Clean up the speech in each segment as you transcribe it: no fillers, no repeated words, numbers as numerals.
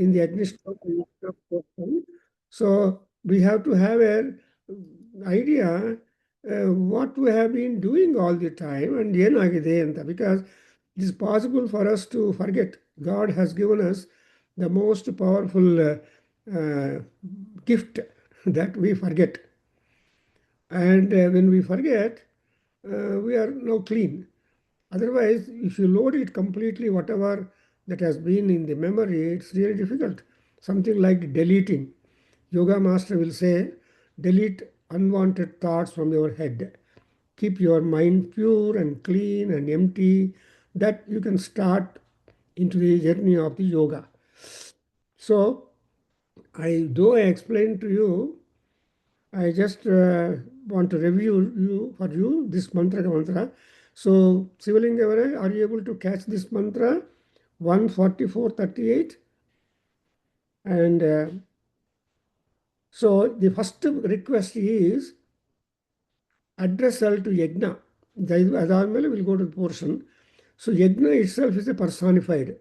in the Agnishthotra portion. So we have to have an idea what we have been doing all the time and ಏನಾಗಿದೆ ಅಂತ, because it is possible for us to forget. God has given us the most powerful uh, gift that we forget. And when we forget, we are now clean. Otherwise, if you load it completely, whatever that has been in the memory, it's really difficult. Something like deleting. Yoga master will say, delete unwanted thoughts from your head. Keep your mind pure and clean and empty, that you can start into the journey of the yoga. So, though I explained to you, I just want to review for you this mantra. So, Sivalinga, are you able to catch this mantra? 14438. And so the first request is addressal to Yajna. Adamele will go to the portion. So Yajna itself is a personified.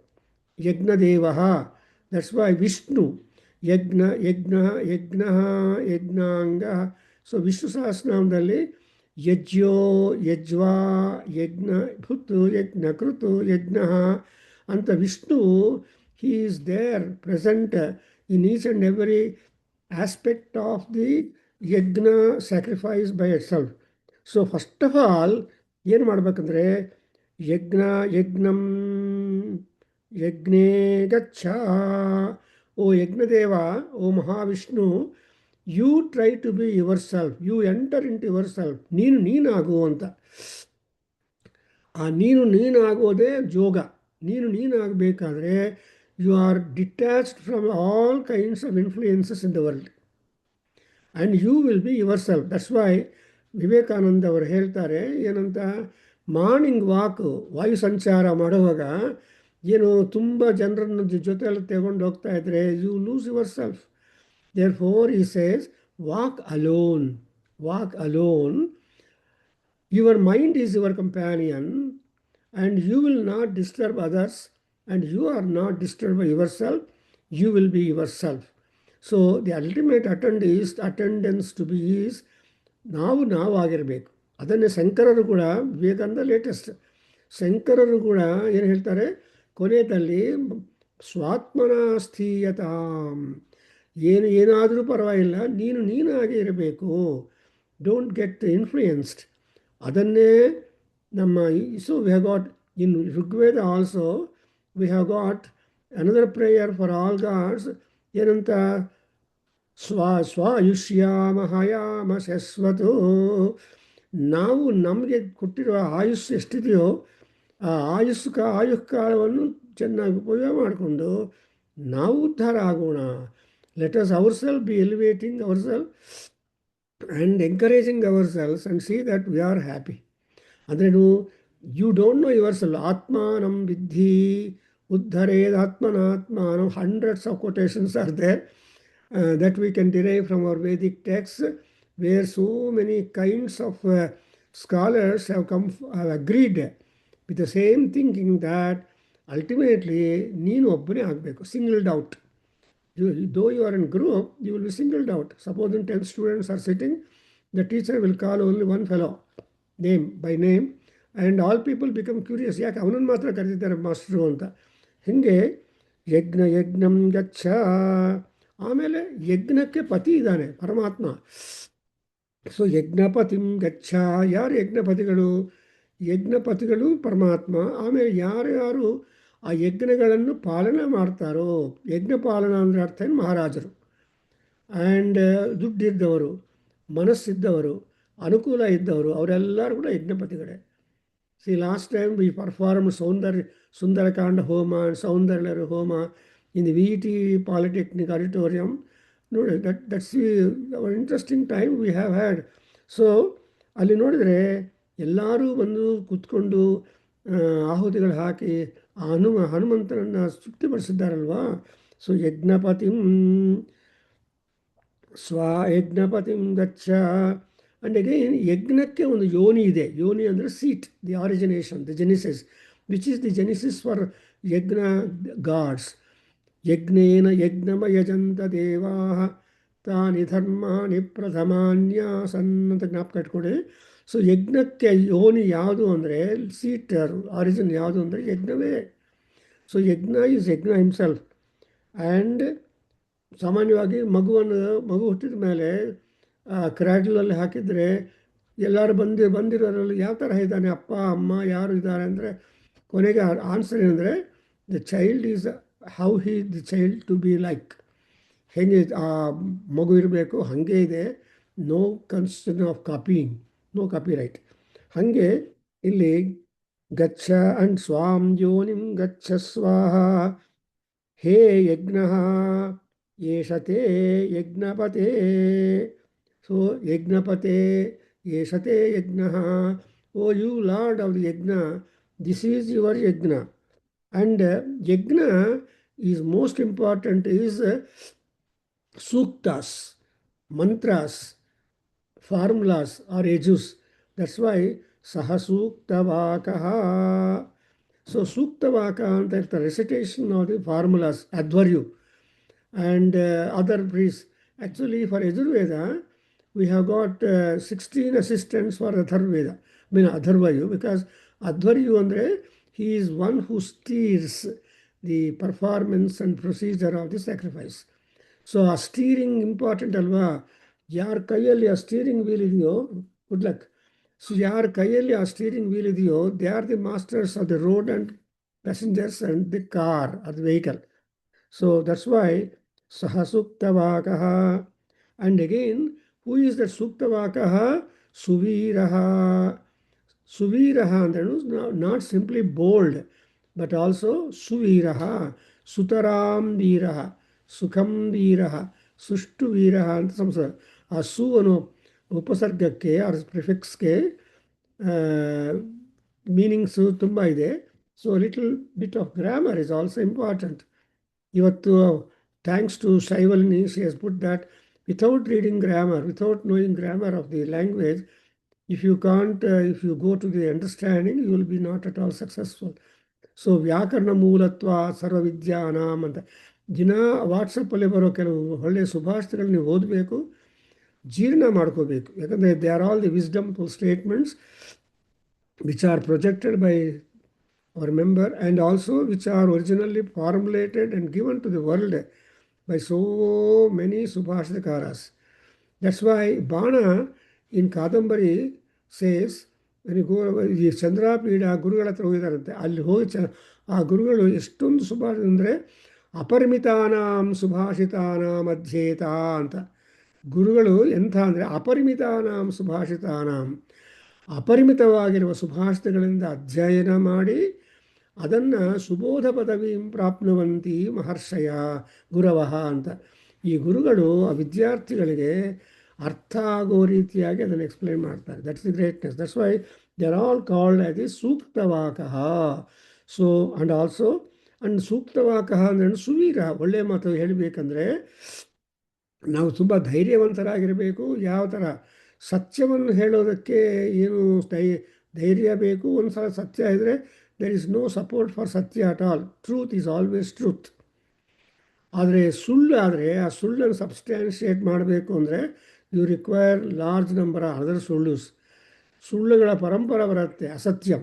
Yajna Devaha. That's why Vishnu. Yajna, Yajna, Yajnaha, Yajnanga. So Vishnu Sahasranamdalli Yajyo, Yajva, Yajna Bhutu, Yajna Krutu, Yajnaha. Anta Vishnu, he is there, present in each and every aspect of the yajna sacrifice by itself. So first of all, ಏನು ಮಾಡ್ಬೇಕಂದ್ರೆ ಯಜ್ಞಂ ಯಜ್ಞೇ ಗಚ್ಚ. ಓ ಯಜ್ಞದೇವ, ಓ ಮಹಾವಿಷ್ಣು, you try to be yourself, you enter into yourself. ನೀನಾಗು ಅಂತ. ಆ ನೀನಾಗೋದೇ ಯೋಗ. ನೀನಾಗಬೇಕಾದ್ರೆ you are detached from all kinds of influences in the world. And you will be yourself. That's why Vivekananda ಅವರು ಹೇಳ್ತಾರೆ ಏನಂತ, ಮಾರ್ನಿಂಗ್ ವಾಕ್, ವಾಯು ಸಂಚಾರ ಮಾಡುವಾಗ ಏನು ತುಂಬ ಜನರನ್ನು ಜೊತೆಯಲ್ಲಿ ತಗೊಂಡು ಹೋಗ್ತಾ ಇದ್ರೆ you lose yourself. Therefore he says walk alone. Your mind is your companion and you will not disturb others. And you are not disturbed by yourself, you will be yourself. So the ultimate attendance to be is ನಾವು ಆಗಿರಬೇಕು. ಅದನ್ನೇ ಶಂಕರರು ಕೂಡ, Vivekananda latest, ಶಂಕರರು ಕೂಡ ಏನು ಹೇಳ್ತಾರೆ ಕೊನೆಯಲ್ಲಿ, ಸ್ವಾತ್ಮನ ಸ್ಥೀಯತಾಂ, ಏನಾದರೂ ಪರವಾಗಿಲ್ಲ, ನೀನಾಗಿ ಇರಬೇಕು, ಡೋಂಟ್ ಗೆಟ್ ಇನ್ಫ್ಲೂಯೆನ್ಸ್ಡ್. ಅದನ್ನೇ ನಮ್ಮ so we have got in Rigveda also we have got another prayer for all gods. ಏನಂತ, ಸ್ವಾಯುಷ್ಯಾಮ ಹಯಾಮ ಶಶ್ವತು. ನಾವು ನಮಗೆ ಕೊಟ್ಟಿರುವ ಆಯುಷ್ ಎಷ್ಟಿದೆಯೋ ಆ ಆಯುಷ್ಕಾಲವನ್ನು ಚೆನ್ನಾಗಿ ಉಪಯೋಗ ಮಾಡಿಕೊಂಡು ನಾವು ಉದ್ಧಾರ ಆಗೋಣ. Let us our self be elevating our self and encouraging our self and see that we are happy. ಅಂದ್ರೇನು, you don't know yourself. ಆತ್ಮಾನಂ ವಿದ್ಧಿ ಉದ್ಧರೇದ್ ಆತ್ಮನಾತ್ಮಾನಂ. Hundreds of quotations are there that we can derive from our Vedic texts, where so many kinds of scholars have agreed with the same thinking that ultimately ನೀನು ಒಬ್ಬನೇ ಆಗಬೇಕು, singled out. Though you are in group, you will be singled out. Suppose 10 students are sitting, the teacher will call only one fellow name by name, and all people become curious, ಯಾಕೆ ಅವನನ್ನು ಮಾತ್ರ ಕರೆದಿದ್ದಾರೆ master ಅಂತ. ಹೀಗೆ ಯಜ್ಞಂ ಗಚ್ಚ. ಆಮೇಲೆ ಯಜ್ಞಕ್ಕೆ ಪತಿ ಇದ್ದಾನೆ ಪರಮಾತ್ಮ. ಸೊ ಯಜ್ಞಪತಿಂ ಗಚ್ಚ. ಯಾರು ಯಜ್ಞಪತಿಗಳು? ಯಜ್ಞಪತಿಗಳು ಪರಮಾತ್ಮ. ಆಮೇಲೆ ಯಾರ್ಯಾರು ಆ ಯಜ್ಞಗಳನ್ನು ಪಾಲನೆ ಮಾಡ್ತಾರೋ, ಯಜ್ಞ ಪಾಲನ ಅಂದರೆ ಅರ್ಥ ಏನು, ಮಹಾರಾಜರು. ಆ್ಯಂಡ್ ದುಡ್ಡಿದ್ದವರು, ಮನಸ್ಸಿದ್ದವರು, ಅನುಕೂಲ ಇದ್ದವರು, ಅವರೆಲ್ಲರೂ ಕೂಡ ಯಜ್ಞಪತಿಗಳೇ. See, last time we performed Sundarakanda Homa and Saundarya Homa in the VET Polytechnic Auditorium. No, that's our interesting time we have had. So, ಅಲ್ಲಿ ನೋಡಿದ್ರೆ ಎಲ್ಲರೂ ಬಂದು ಕೂತ್ಕೊಂಡು ಆಹುತಿಗಳು ಹಾಕಿ ಹನುಮಂತನನ್ನು ತೃಪ್ತಿಪಡಿಸಿದ್ದಾರಲ್ವಾ. ಸೊ ಯಜ್ಞಪತಿಂ ಯಜ್ಞಪತಿಂ ಗಚ್ಚ. And again, ಯಜ್ಞಕ್ಕೆ ಒಂದು ಯೋನಿ ಇದೆ. ಯೋನಿ ಅಂದರೆ seat, the origination, the genesis, which is the genesis for yajna gods. ಯಜ್ಞೇನ ಯಜ್ಞಮಯಜಂತ ದೇವಾ ತಾನಿ ಧರ್ಮಾನಿ ಪ್ರಥಮಾನ್ಯಾಸನ್ ಅಂತ ಜ್ಞಾಪಕ ಇಟ್ಕೊಳ್ಳಿ. ಸೊ ಯಜ್ಞಕ್ಕೆ ಯೋನಿ ಯಾವುದು ಅಂದರೆ ಸೀಟರ್ ಆರಿಜಿನ್ ಯಾವುದು ಅಂದರೆ ಯಜ್ಞವೇ. ಸೊ ಯಜ್ಞ ಈಸ್ ಯಜ್ಞ ಹಿಮ್ಸೆಲ್ಫ್. ಆ್ಯಂಡ್ ಸಾಮಾನ್ಯವಾಗಿ ಮಗು ಹುಟ್ಟಿದ ಮೇಲೆ ಕ್ರ್ಯಾಡಲಲ್ಲಿ ಹಾಕಿದರೆ ಎಲ್ಲರೂ ಬಂದಿರೋರಲ್ಲಿ ಯಾವ ಥರ ಇದ್ದಾನೆ ಅಪ್ಪ ಅಮ್ಮ ಯಾರು ಇದ್ದಾರೆ ಅಂದರೆ ಕೊನೆಗೆ ಆನ್ಸರ್ ಏನಂದರೆ the child is how the child to be like. ಹೇಗೆ ಆ ಮಗು ಇರಬೇಕು ಹಾಗೆ ಇದೆ. No concern of copying, no copyright. ಹಾಗೆ ಇಲ್ಲಿ ಗಚ್ಚ ಅಂಡ್ ಸ್ವಾಂ ಯೋನಿಂ ಗಚ್ಚ ಸ್ವಾಹ ಹೇ ಯಜ್ಞ ಏಷತೆ ಯಜ್ಞಪತೆ. ಸೊ ಯಜ್ಞಪತೆ ಏಷತೆ ಯಜ್ಞ. O you lord of the yajna, this is your yajna. And yajna is most important is ಸೂಕ್ತಾಸ್, ಮಂತ್ರಾಸ್, ಫಾರ್ಮುಲಾಸ್ ಆರ್ ಯಜುಸ್. ದಟ್ಸ್ ವೈ ಸಹ ಸೂಕ್ತವಾಕಃ. ಸೊ ಸೂಕ್ತವಾಕ ಅಂತ ಇರ್ತಾರೆ, ರೆಸಿಟೇಷನ್ ಆಫ್ ದಿ ಫಾರ್ಮುಲಾಸ್, ಅಧ್ವರ್ಯು and other priests. Actually, for Yajurveda, we have got 16 assistants for Atharvaveda, I mean Atharvayu, because Adhvaryu andre, he is one who steers the performance and procedure of the sacrifice. So a steering important alva. ಯಾರ ಕೈಯಲ್ಲಿ ಆ steering wheel ಇದೆಯೋ, good luck. So ಯಾರ ಕೈಯಲ್ಲಿ ಆ steering wheel ಇದೆಯೋ, they are the masters of the road and passengers and the car R the vehicle. So that's why Saha Suktavakaha. And again, who is that Suktavakaha? Suviraha. Suviraha, not simply bold, but also Suviraha. Sutaram Viraha. Sukham Viraha. Sushtu Viraha ಅಂತ ಸಂಸ್ಕೃತ. ಆ ಸು ಅನ್ನೋ ಉಪಸರ್ಗಕ್ಕೆ R ಪ್ರಿಫಿಕ್ಸ್ಗೆ meanings ತುಂಬ ಇದೆ. So little bit of grammar is also important. ಇವತ್ತು thanks to ಶೈವಲ್ನಿ, she has put that without reading grammar, without knowing grammar of the language, if you go to the understanding, you will be not at all successful. So ವ್ಯಾಕರಣ ಮೂಲತ್ವ ಸರ್ವವಿದ್ಯಾನಾಂ ಅಂತ ದಿನ ವಾಟ್ಸಪ್ಪಲ್ಲಿ ಬರೋ ಕೆಲವು ಒಳ್ಳೆಯ ಸುಭಾಷಿತಗಳು ನೀವು ಓದಬೇಕು, ಜೀರ್ಣ ಮಾಡ್ಕೋಬೇಕು. ಯಾಕಂದರೆ they are all the wisdomful statements which are projected by our member, and also which are originally formulated and given to the world by so many Subhashitakaras. That's why Bana in Kadambari says, when you go ಈ ಚಂದ್ರಾಪೀಠ ಗುರುಗಳ ಹತ್ರ ಹೋಗಿದಾರಂತೆ, ಅಲ್ಲಿ ಹೋಗಿ ಆ ಗುರುಗಳು ಎಷ್ಟೊಂದು ಸುಭಾಷಿತ ಅಂದರೆ ಅಪರಿಮಿತಾನಾಂ ಸುಭಾಷಿತಾನಾಂ ಅಧ್ಯೇತ ಅಂತ. ಗುರುಗಳು ಎಂಥ ಅಂದರೆ ಅಪರಿಮಿತಾನಾಂ ಸುಭಾಷಿತಾನಾಂ, ಅಪರಿಮಿತವಾಗಿರುವ ಸುಭಾಷಿತಗಳಿಂದ ಅಧ್ಯಯನ ಮಾಡಿ ಅದನ್ನು ಸುಬೋಧ ಪದವಿಂ ಪ್ರಾಪ್ನುವಂತಿ ಮಹರ್ಷಯ ಗುರವಃ ಅಂತ. ಈ ಗುರುಗಳು ಆ ವಿದ್ಯಾರ್ಥಿಗಳಿಗೆ ಅರ್ಥ ಆಗೋ ರೀತಿಯಾಗಿ ಅದನ್ನು ಎಕ್ಸ್ಪ್ಲೈನ್ ಮಾಡ್ತಾರೆ. That's the greatness. That's why they are all called as the ಸೂಕ್ತವಾಕಃ. ಸೊ ಆ್ಯಂಡ್ ಆಲ್ಸೋ ಅಂಡ್ ಸೂಕ್ತವಾಕಃ ಅಂದರೆ ಸುವೀರ. ಒಳ್ಳೆಯ ಮಾತು ಹೇಳಬೇಕಂದ್ರೆ ನಾವು ತುಂಬ ಧೈರ್ಯವಂತರಾಗಿರಬೇಕು. ಯಾವ ಥರ ಸತ್ಯವನ್ನು ಹೇಳೋದಕ್ಕೆ ಏನು ಧೈರ್ಯ ಬೇಕು. ಒಂದು ಸಲ ಸತ್ಯ ಇದ್ದರೆ there is no support for satya at all. Truth is always truth. ಆದರೆ ಸುಳ್ಳು ಆದರೆ ಆ ಸುಳ್ಳನ್ನು ಸಬ್ಸ್ಟ್ಯಾನ್ಷಿಯೇಟ್ ಮಾಡಬೇಕು ಅಂದರೆ you require large number of other ಸುಳ್ಳುಗಳ ಪರಂಪರೆ ಬರುತ್ತೆ, ಅಸತ್ಯಂ.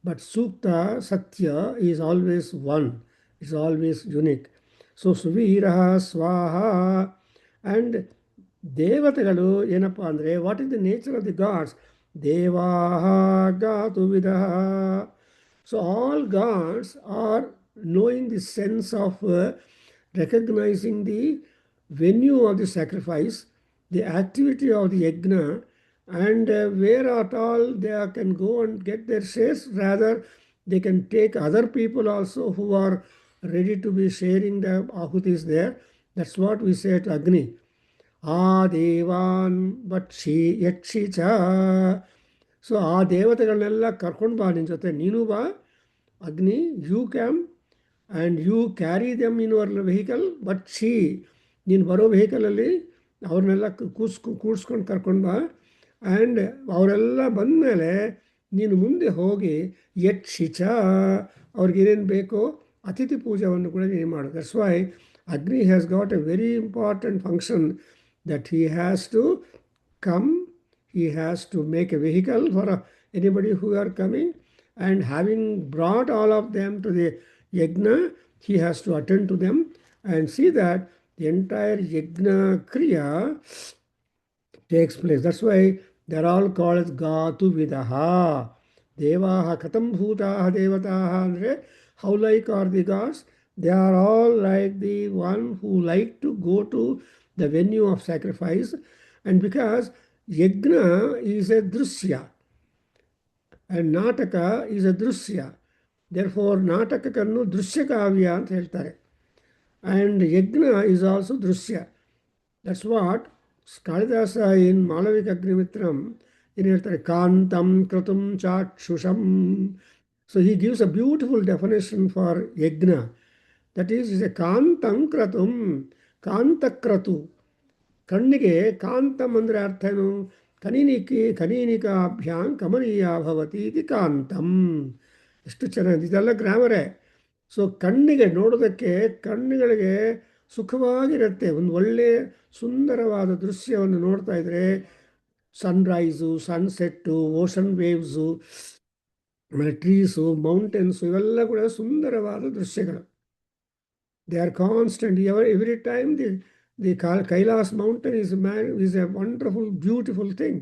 ಬಟ್ ಸೂಕ್ತ ಸತ್ಯ is always one, it's always unique. So ಸುವೀರ ಸ್ವಾಹ. ಆ್ಯಂಡ್ ದೇವತೆಗಳು ಏನಪ್ಪ ಅಂದರೆ, what is the nature of the gods? ದೇವಾಹ ಗಾತುವಿದಃ. So all gods are knowing the sense of recognizing the venue of the sacrifice, the activity of the yajna, and where at all they can go and get their shares. Rather, they can take other people also who are ready to be sharing the ahutis there. That's what we say to Agni. Devan Vatshi Yakshi Cha. So ಆ ದೇವತೆಗಳನ್ನೆಲ್ಲ ಕರ್ಕೊಂಡು ಬಾ ನಿನ್ನ ಜೊತೆ, ನೀನು ಬಾ Agni, you come and you carry them in your vehicle. But ನೀನು ಬರೋ ವೆಹಿಕಲಲ್ಲಿ ಅವ್ರನ್ನೆಲ್ಲ ಕೂಡ್ಸ್ಕೊಂಡು ಕರ್ಕೊಂಡು ಬಾ. ಆ್ಯಂಡ್ ಅವರೆಲ್ಲ ಬಂದಮೇಲೆ ನೀನು ಮುಂದೆ ಹೋಗಿ ಯಕ್ಷಿಚ, ಅವ್ರಿಗೇನೇನು ಬೇಕೋ ಅತಿಥಿ ಪೂಜೆಯನ್ನು ಕೂಡ ನೀನು ಮಾಡು. That's why Agni has got a very important function that he has to come, he has to make a vehicle for anybody who are coming, and having brought all of them to the yajna, he has to attend to them and see that the entire yajna kriya takes place. That's why they're all called as Gatu Vidaha. Devaha Katam Bhutaha Devataha. Andre, how like are the gods? They are all like the one who like to go to the venue of sacrifice. And because yajna is a drusya and nataka is a drusya, therefore ನಾಟಕಕ್ಕನ್ನು ದೃಶ್ಯ ಕಾವ್ಯ ಅಂತ ಹೇಳ್ತಾರೆ. And yajna is also drusya. That's what Kalidasa in Malavika Agnimitram in ಹೇಳ್ತಾರೆ ಕಾಂತಂ ಕೃತುಂ ಚಾಕ್ಷುಷಂ. So he gives a beautiful definition for yajna. That is a ಕಾಂತಂ ಕ್ರತುಂ, ಕಾಂತಕ್ರತು. ಕಣ್ಣಿಗೆ ಕಾಂತಂ ಅಂದರೆ ಅರ್ಥ ಏನು? ಕನೀನಿಕಾಭ್ಯಾಂ ಕಮನೀಯ ಭವತಿ ಇದು ಕಾಂತಂ. ಎಷ್ಟು ಚೆನ್ನಾಗಿ, ಇದೆಲ್ಲ ಗ್ರಾಮರೇ. ಸೊ ಕಣ್ಣಿಗೆ ನೋಡೋದಕ್ಕೆ, ಕಣ್ಣುಗಳಿಗೆ ಸುಖವಾಗಿರುತ್ತೆ. ಒಂದು ಒಳ್ಳೆಯ ಸುಂದರವಾದ ದೃಶ್ಯವನ್ನು ನೋಡ್ತಾ ಇದ್ರೆ, ಸನ್ರೈಸು, ಸನ್ಸೆಟ್ಟು, ಓಷನ್ ವೇವ್ಸು, ಆಮೇಲೆ ಟ್ರೀಸು, ಮೌಂಟೇನ್ಸು, ಇವೆಲ್ಲ ಕೂಡ ಸುಂದರವಾದ ದೃಶ್ಯಗಳು. They are constant. Every time the Kailas mountain is a wonderful, beautiful thing.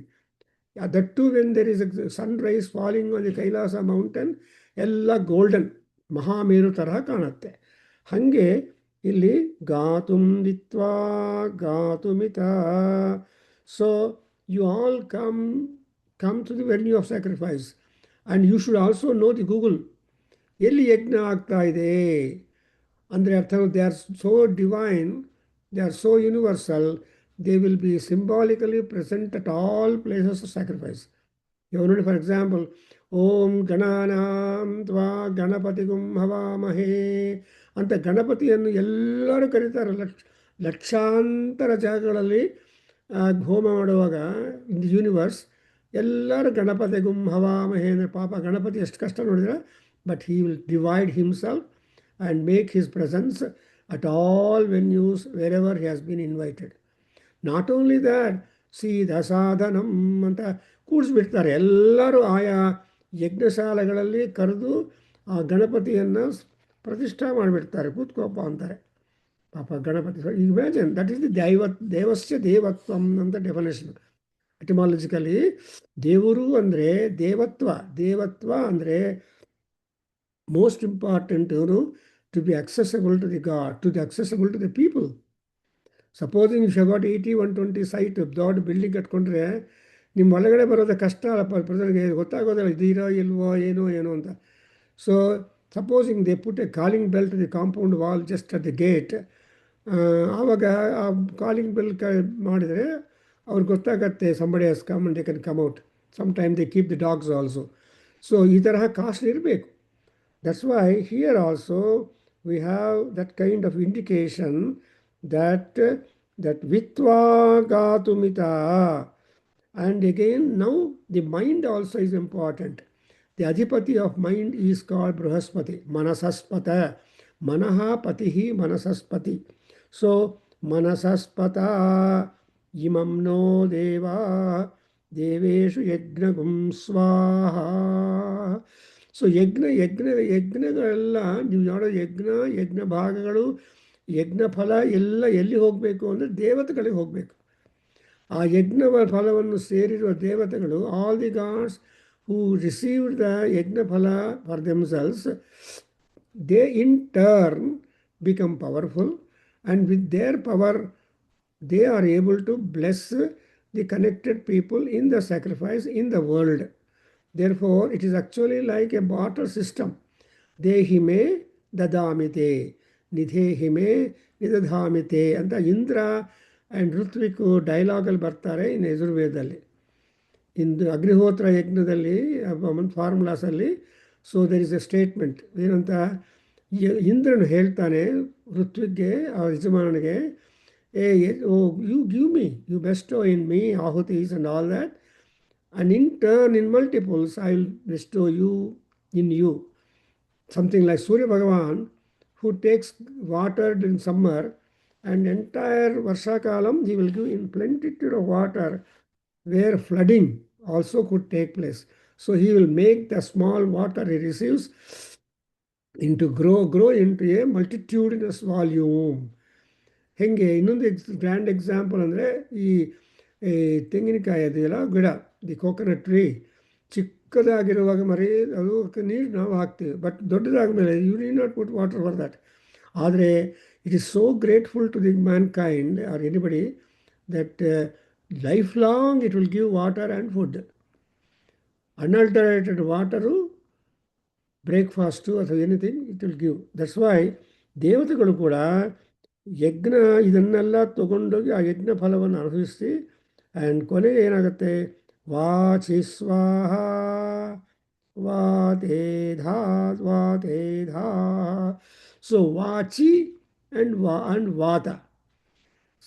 Yeah, that too when there is a sunrise falling on the Kailasa mountain, ಎಲ್ಲ golden ಮಹಾಮೇರು ತರಹ ಕಾಣುತ್ತೆ. ಹಾಗೆ ಇಲ್ಲಿ ಗಾತುಂ ವಿತ್ವಾ ಗಾತುಮಿತ. So you all come to the venue of sacrifice and you should also know the Google. ಎಲ್ಲಿ ಯಜ್ಞ ಆಗ್ತಾ ಇದೆ ಅಂದರೆ ಅರ್ಥ, they are so divine, they are so universal, they will be symbolically present at all places of sacrifice. ಇವಾಗ ನೋಡಿ, for example, ಓಂ ಗಣಾನಾಂ ತ್ವಾ ಗಣಪತಿಗುಂ ಹವಾಮಹೇ ಅಂತ ಗಣಪತಿಯನ್ನು ಎಲ್ಲರೂ ಕರೀತಾರೆ. ಲಕ್ಷಾಂತರ ಜಾಗಗಳಲ್ಲಿ ಹೋಮ ಮಾಡುವಾಗ ಇನ್ ದಿ ಯೂನಿವರ್ಸ್ ಎಲ್ಲರೂ ಗಣಪತಿಗುಂ ಹವಾಮಹೇ ಅಂದರೆ, ಪಾಪ ಗಣಪತಿ ಎಷ್ಟು ಕಷ್ಟ ನೋಡಿದ್ರೆ, but he will divide himself and make his presence at all venues wherever he has been invited. Not only that, see dasadhanam ಅಂತ ಕೂಡಿಸ್ಬಿಡ್ತಾರೆ. ಎಲ್ಲರೂ ಆಯಾ ಯಜ್ಞಶಾಲೆಗಳಲ್ಲಿ ಕರೆದು ಆ ಗಣಪತಿಯನ್ನು ಪ್ರತಿಷ್ಠಾ ಮಾಡಿಬಿಡ್ತಾರೆ. ಕೂತ್ಕೋಪ ಅಂತಾರೆ ಪಾಪ Ganapati. Imagine, that is the ದೇವಸ್ಯ ದೇವತ್ವಂ ಅಂತ ಡೆಫಿನೇಷನ್. ಎಟಿಮಾಲಜಿಕಲಿ ದೇವರು ಅಂದರೆ ದೇವತ್ವ. ದೇವತ್ವ ಅಂದರೆ most important, to be accessible to the God, to be accessible to the people. Supposing if you got 80, 120 site, ದೊಡ್ಡ ಬಿಲ್ಡಿಂಗ್ ಕಟ್ಕೊಂಡ್ರೆ ನಿಮ್ಮ ಒಳಗಡೆ ಬರೋದು ಕಷ್ಟ ಅಲ್ಲಪ್ಪ, ಪ್ರಜೆಗೆ ಗೊತ್ತಾಗೋದಿಲ್ಲ ಇದೀರೋ ಇಲ್ವೋ ಏನೋ ಅಂತ. So supposing they put a calling bell to the compound wall just at the gate, ಆವಾಗ ಆ ಕಾಲಿಂಗ್ ಬೆಲ್ ಮಾಡಿದರೆ ಅವ್ರಿಗೆ ಗೊತ್ತಾಗತ್ತೆ somebody has come and they can come out. Some time they keep the dogs also. So ಈ ತರಹ cost ಇರಬೇಕು. That's why here also we have that kind of indication that vitva gatumita. And again, now the mind also is important. The adhipati of mind is called Brahaspati, Manasaspata. Manaha patihi Manasaspati. So Manasaspata imam no deva deveshu yajnagum swaha. So ಯಜ್ಞಗಳೆಲ್ಲ ನೀವು ನೋಡೋ ಯಜ್ಞ ಭಾಗಗಳು, ಯಜ್ಞ ಫಲ ಎಲ್ಲ ಎಲ್ಲಿ ಹೋಗಬೇಕು ಅಂದರೆ ದೇವತೆಗಳಿಗೆ ಹೋಗಬೇಕು. ಆ ಯಜ್ಞ ಫಲವನ್ನು ಸೇರಿರುವ ದೇವತೆಗಳು, all the gods who received the yajna phala for themselves, they in turn become powerful, and with their power they are able to bless the connected people in the sacrifice in the world. Therefore, it is actually like a barter system. Dehime dadamite, nidhehime nidadhamite ಅಂತ Indra and Ritwik ಡೈಲಾಗಲ್ಲಿ ಬರ್ತಾರೆ ಇನ್ ಯಜುರ್ವೇದದಲ್ಲಿ. ಇಂದು ಅಗ್ನಿಹೋತ್ರ ಯಜ್ಞದಲ್ಲಿ ಫಾರ್ಮುಲಾಸಲ್ಲಿ. So there is a statement ಏನಂತ, ಇಂದ್ರನು ಹೇಳ್ತಾನೆ ಋತ್ವಿಕ್ಗೆ, ಆ ಯಜಮಾನನಿಗೆ, you give me, you bestow in me ಆಹುತೀಸ್ and all that, and in turn, in multiples, I will bestow you in you. Something like Surya Bhagavan who takes water in summer and entire Varshakalam he will give in plenitude of water where flooding also could take place. So he will make the small water he receives into grow into a multitudinous volume. ಹೆಂಗೆ ಇನ್ನೊಂದು grand example ಅಂದರೆ ಈ ಈ ತೆಂಗಿನಕಾಯಿ ಅದೆಯಲ್ಲ ಗಿಡ the coconut tree ಚಿಕ್ಕದಾಗಿರುವಾಗ ಮರಿ ಅದು ನೀರು ನಾವು ಹಾಕ್ತೀವಿ ಬಟ್ ದೊಡ್ಡದಾದ ಮೇಲೆ you need not put water for that. ಆದರೆ it is so grateful to the mankind are anybody that life long it will give water and food. Unadulterated water breakfast ಅಥವಾ anything it will give. That's why ದೇವತೆಗಳು ಕೂಡ ಯಜ್ಞ ಇದನ್ನೆಲ್ಲ ತಗೊಂಡೋಗಿ ಆ ಯಜ್ಞ ಫಲವನ್ನು ಅನುಭವಿಸಿ ಆ್ಯಂಡ್ ಕೊನೆಗೆ ಏನಾಗುತ್ತೆ, ವಾಚಿ ಸ್ವಾಹ ವಾತೇಧಾ ವಾತೇಧಾ. ಸೊ ವಾಚಿ and vata.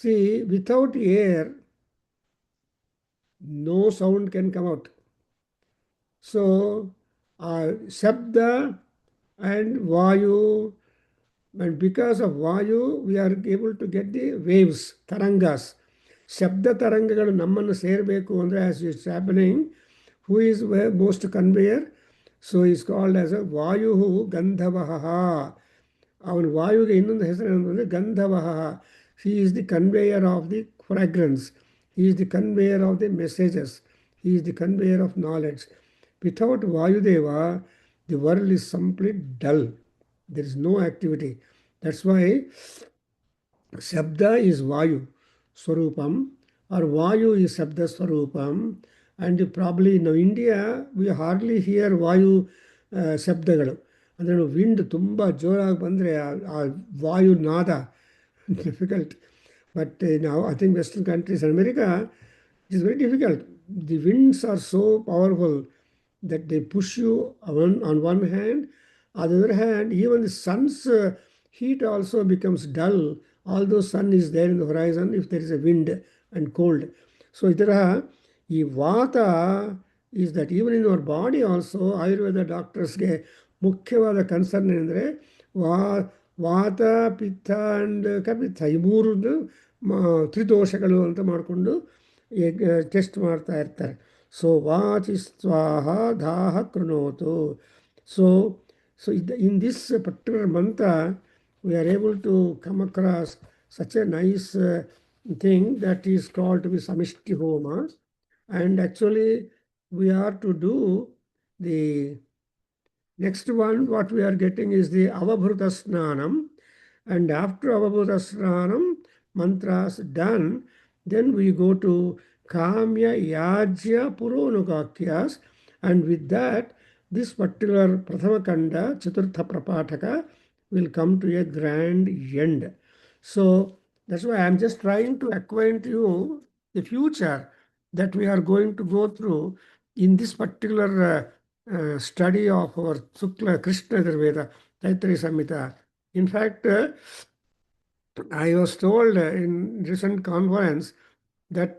See, without air, no sound can come out. So, Shabda and Vayu, and because of Vayu, we are able to get the waves, tarangas. ಶಬ್ದ ತರಂಗಗಳು ನಮ್ಮನ್ನು ಸೇರಬೇಕು ಅಂದರೆ as it's happening, who is most conveyor? So is called as a Vayu ಗಂಧವಹ. ಅವನು ವಾಯುಗೆ ಇನ್ನೊಂದು ಹೆಸರು ಏನಂದರೆ ಗಂಧವಹ. He is the conveyor of the fragrance, he is the conveyor of the messages, he is the conveyor of knowledge. Without Vayudeva the world is complete dull. there is no activity. That's why Shabda is Vayu Swarupam, or Vayu is Shabda Swarupam. And probably in India, we hardly hear Vayu ಶಬ್ದಗಳು. ಅಂದರೆ wind ತುಂಬ ಜೋರಾಗಿ ಬಂದರೆ ಆ ವಾಯು ನಾದ difficult. But ನಾವು I think western countries and America, it is very difficult. The winds are so powerful that they push you on one hand. On the other hand, even the sun's heat also becomes dull, although sun is there in the horizon if there is a wind and cold. So ಈ ವಾತ is that even in our body also, Ayurveda ಡಾಕ್ಟರ್ಸ್ಗೆ ಮುಖ್ಯವಾದ concern ಏನಂದರೆ ವಾತ ಪಿತ್ತ and ಕಪಿತ್ತ, ಈ ಮೂರು ತ್ರಿದೋಷಗಳು ಅಂತ ಮಾಡಿಕೊಂಡು ಟೆಸ್ಟ್ ಮಾಡ್ತಾ ಇರ್ತಾರೆ. ಸೊ ವಾಚಿ ಸ್ವಾಹ ಧಾಹ ಕೃಣೋತು. So in this particular mantra, we are able to come across such a nice thing that is called to be Samishti Homa. And actually, we are to do the next one. What we are getting is the Avabhuta Snanam. And after Avabhuta Snanam, mantras done, then we go to Kamya Yajya Puronukakyas. And with that, this particular Prathama Kanda, Chaturtha Prapataka, will come to a grand end. So that's why I'm just trying to acquaint you the future that we are going to go through in this particular study of our Sukla Krishna Yajurveda, Taittiriya Samhita. In fact, I was told in recent conference that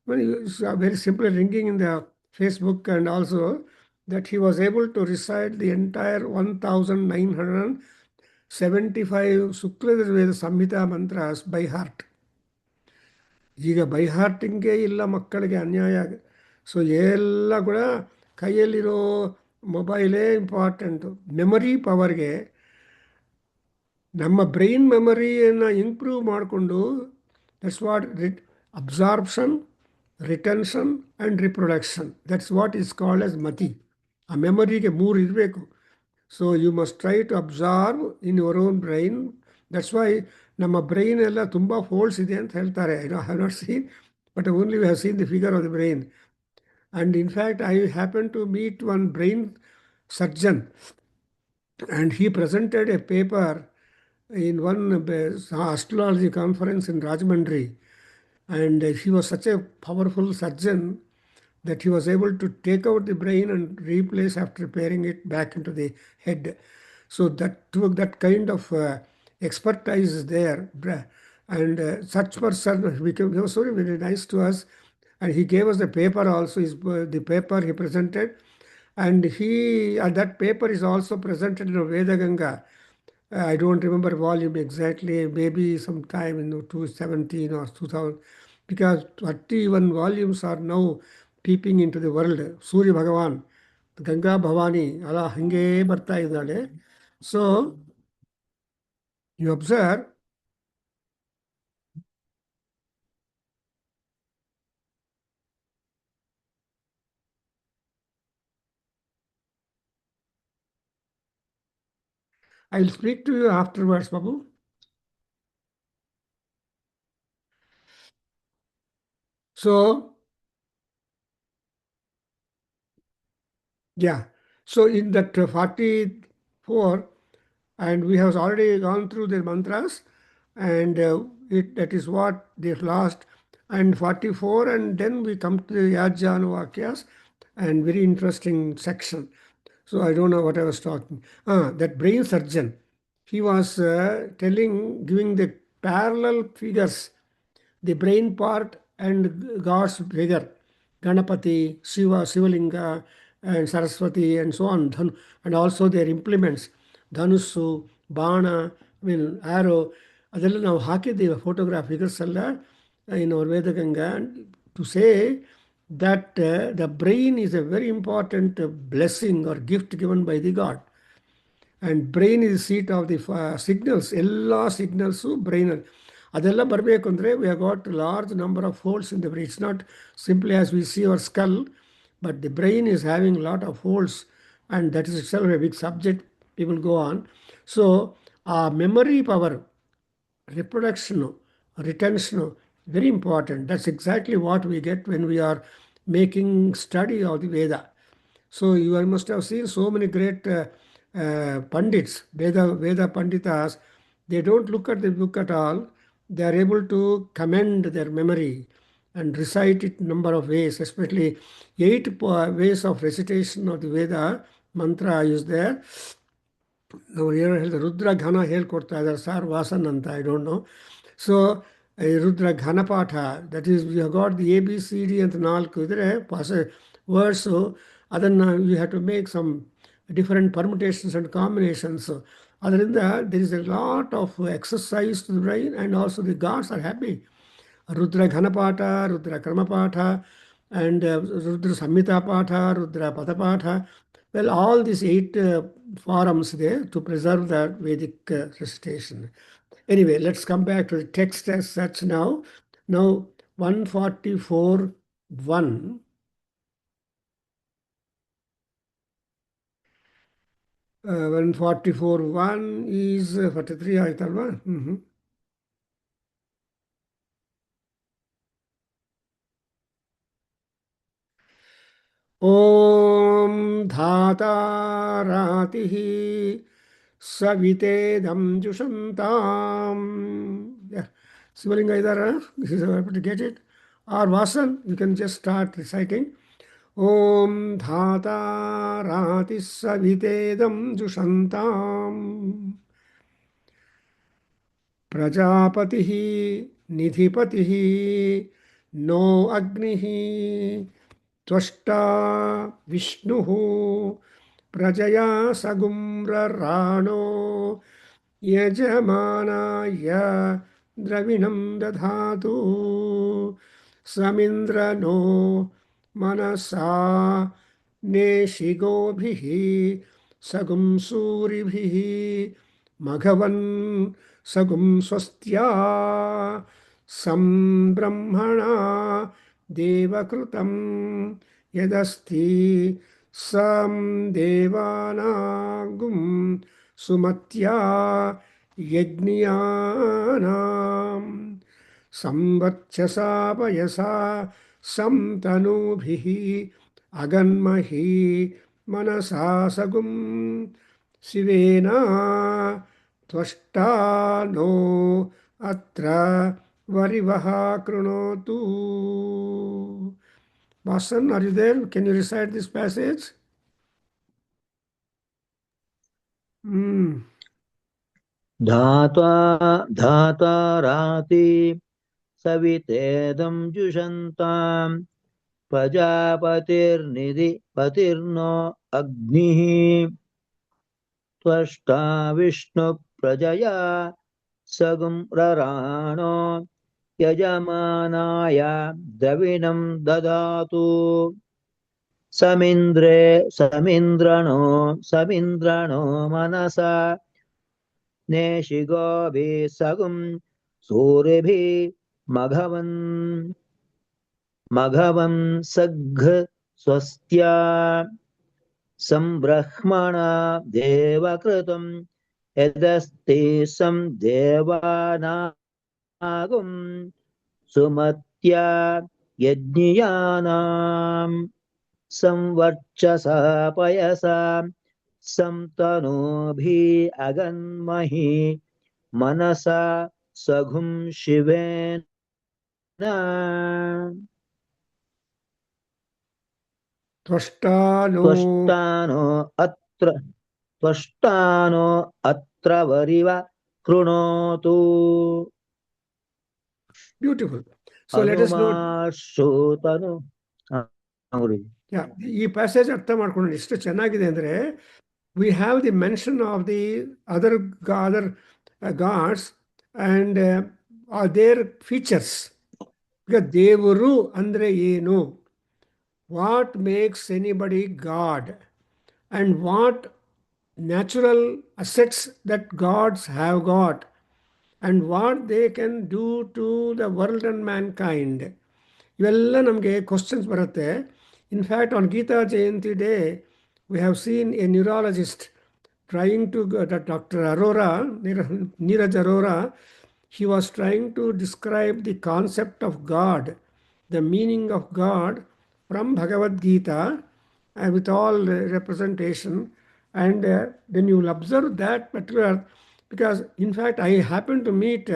it's very simply ringing in the Facebook and also that he was able to recite the entire 1975 Sukla Yajurveda Samhita mantras by heart. ಈಗ by ಹಾರ್ಟಿಂಗೇ ಇಲ್ಲ ಮಕ್ಕಳಿಗೆ ಅನ್ಯಾಯ. So ಎಲ್ಲ ಕೂಡ ಕೈಯಲ್ಲಿರೋ ಮೊಬೈಲೇ important. Memory ಪವರ್ಗೆ ನಮ್ಮ brain ಮೆಮೊರಿಯನ್ನು improve ಮಾಡಿಕೊಂಡು, that's what absorption, retention and reproduction, that's what is called as mati. ಆ ಮೆಮೊರಿಗೆ ಮೂರು ಇರಬೇಕು. So you must try to absorb in your own brain. That's why ನಮ್ಮ ಬ್ರೈನ್ ಎಲ್ಲ ತುಂಬ ಫೋಲ್ಡ್ಸ್ ಇದೆ ಅಂತ ಹೇಳ್ತಾರೆ. I have not seen, but only we have seen the figure of the brain. And in fact I happen to meet one brain surgeon, and he presented a paper in one astrology conference in Rajahmundry, and he was such a powerful surgeon that he was able to take out the brain and replace after repairing it back into the head. So that kind of expertise is there, and such person he was very, very nice to us, and he gave us the paper also. The paper he presented, and that paper is also presented in Veda Ganga. I don't remember volume exactly, maybe sometime in 2017 or 2000, because 31 volumes are now peeping into the world. Surya Bhagavan, Ganga Bhavani, Allah Hange Barta Idale. So you observe, I'll speak to you afterwards, Babu. So, yeah. So in that 44, and we have already gone through their mantras, and that is what they lost. And 44, and then we come to the Yajjana Vakyas, and very interesting section. So I don't know what I was talking. That brain surgeon, he was giving the parallel figures, the brain part and God's figure, Ganapati, Shiva, Shivalinga, and Saraswati, and so on, and also their implements, Dhanusu, Bana, I mean, arrow, ಅದೆಲ್ಲ ನಾವು ಹಾಕಿದ್ದೀವಿ photograph figures ಎಲ್ಲ in our Vedaganga to say that the brain is a very important blessing or gift given by the God. And brain is the seat of the signals. ಎಲ್ಲ signals ಬ್ರೈನಲ್ಲಿ ಅದೆಲ್ಲ ಬರಬೇಕು ಅಂದರೆ we have got large number of holes in the brain. It's not simply as we see our skull, but the brain is having lot of holes, and that is itself a big subject people go on. So ಆ memory power, reproduction, retention, very important. That's exactly what we get when we are making study of the Veda. So you must have seen so many great Pandits, Veda Panditas. They don't look at the book at all. They are able to commend their memory and recite it number of ways, especially 8 ways of recitation of the Veda mantra is there. ನಾವು ಏನು ಹೇಳಿದ್ರೆ ರುದ್ರ ಘನ ಹೇಳ್ಕೊಡ್ತಾ ಇದ್ದಾರೆ sir Vasan ಅಂತ, I don't know. So Rudra Ghanapatha, that is you got the A B C D ಅಂತ 4 ಇದ್ದರೆ words, ಅದನ್ನು you have to make some different permutations and combinations. ಅದರಿಂದ there is a lot of exercise to the brain, and also the gods are happy. Rudra Ghanapatha, Rudra Kramapatha, and Rudra Samhita Patha, Rudra Pada Patha. Well, all these 8 forums there to preserve the Vedic recitation. Anyway, let's come back to the text as such now. Now, 144.1. 144.1 is 43 ಆಯ್ತಲ್ವಾ? ಓಂ ಧಾತಾರಾತಿಃ ಸವಿತೇದಂ ಜುಷಂತಾಂ. Sivalinga idara, this is able to get it. Or Vasan, you can just start reciting. Om Dhatarati Savitedam Jushantam Prajapatihi Nidhipatihi No Agnihi Tvashta Vishnuhu Prajaya Sagumra Rano Yajamanaya Dravinam Dadhatu Samindrano Manasa Neshigobhihi Sagum Suribhihi Maghavan Sagum Swastya Sambrahmana Devakrutam Yadasti Sam Devanagum Sumatya Yajnyanam Samvachasa Payasa Samtanubhihi Aganmahi Manasa Sagum Sivena Tvashta no Atra Varivaha Krunotu. Vasan, are you there? Can you recite this passage? धाताराति सवितेदं जुषन्तां प्रजापतिर्निधिपतिर्नो अग्निः त्वष्टा विष्णु प्रजया सगुं रराणो यजमानाय द्रविणं ददातु समिन्द्रणो मनसा नेशिगोभिः सगुं सूरिभिः मघवं सघ् स्वस्त्या संब्रह्मणा देवकृतं यदस्ति सं देवानागुं सुमत्या यज्ञियानाम् संवर्चसा पयसा संतनोभिः अगन्महि मनसा सघुं शिवेन त्वष्टानो त्वष्टानो अत्र वरिव कृणोतु beautiful. So let us note. ಅನುಮಾಶ್ರುತನು ಈ ಪ್ಯಾಸೇಜ್ ಅರ್ಥ ಮಾಡ್ಕೊಂಡು ಎಷ್ಟು ಚೆನ್ನಾಗಿದೆ ಅಂದರೆ we have the mention of the other gods and their features. ಈಗ ದೇವರು ಅಂದರೆ ಏನು, what makes anybody God, and what natural assets that gods have got, and what they can do to the world and mankind. ಇವೆಲ್ಲ ನಮಗೆ questions ಬರುತ್ತೆ. In fact on Gita Jayanti day we have seen a neurologist trying to Dr. Arora, Neeraj Arora, he was trying to describe the concept of God, the meaning of God from Bhagavad Gita with all representation. And then you will observe that particular, because in fact I happened to meet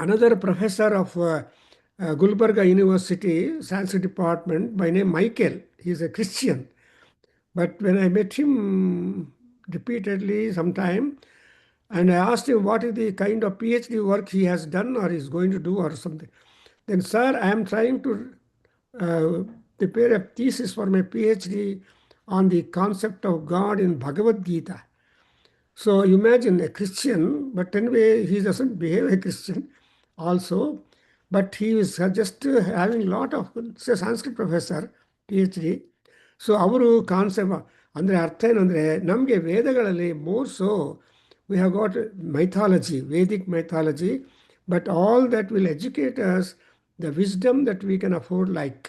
another professor of Gulbarga University, Sanskrit department, by name Michael. He is a Christian. But when I met him repeatedly sometime, and I asked him what is the kind of PhD work he has done or is going to do or something. Then, sir, I am trying to prepare a thesis for my PhD on the concept of God in Bhagavad Gita. So imagine a Christian, but anyway, he doesn't behave like a Christian also. But he is just having a lot of, say, Sanskrit professor, PhD. So ಅವರು concept ಅಂದರೆ ಅರ್ಥ ಏನಂದರೆ ನಮಗೆ ವೇದಗಳಲ್ಲಿ more so we have got mythology, Vedic mythology, but all that will educate us the wisdom that we can afford like.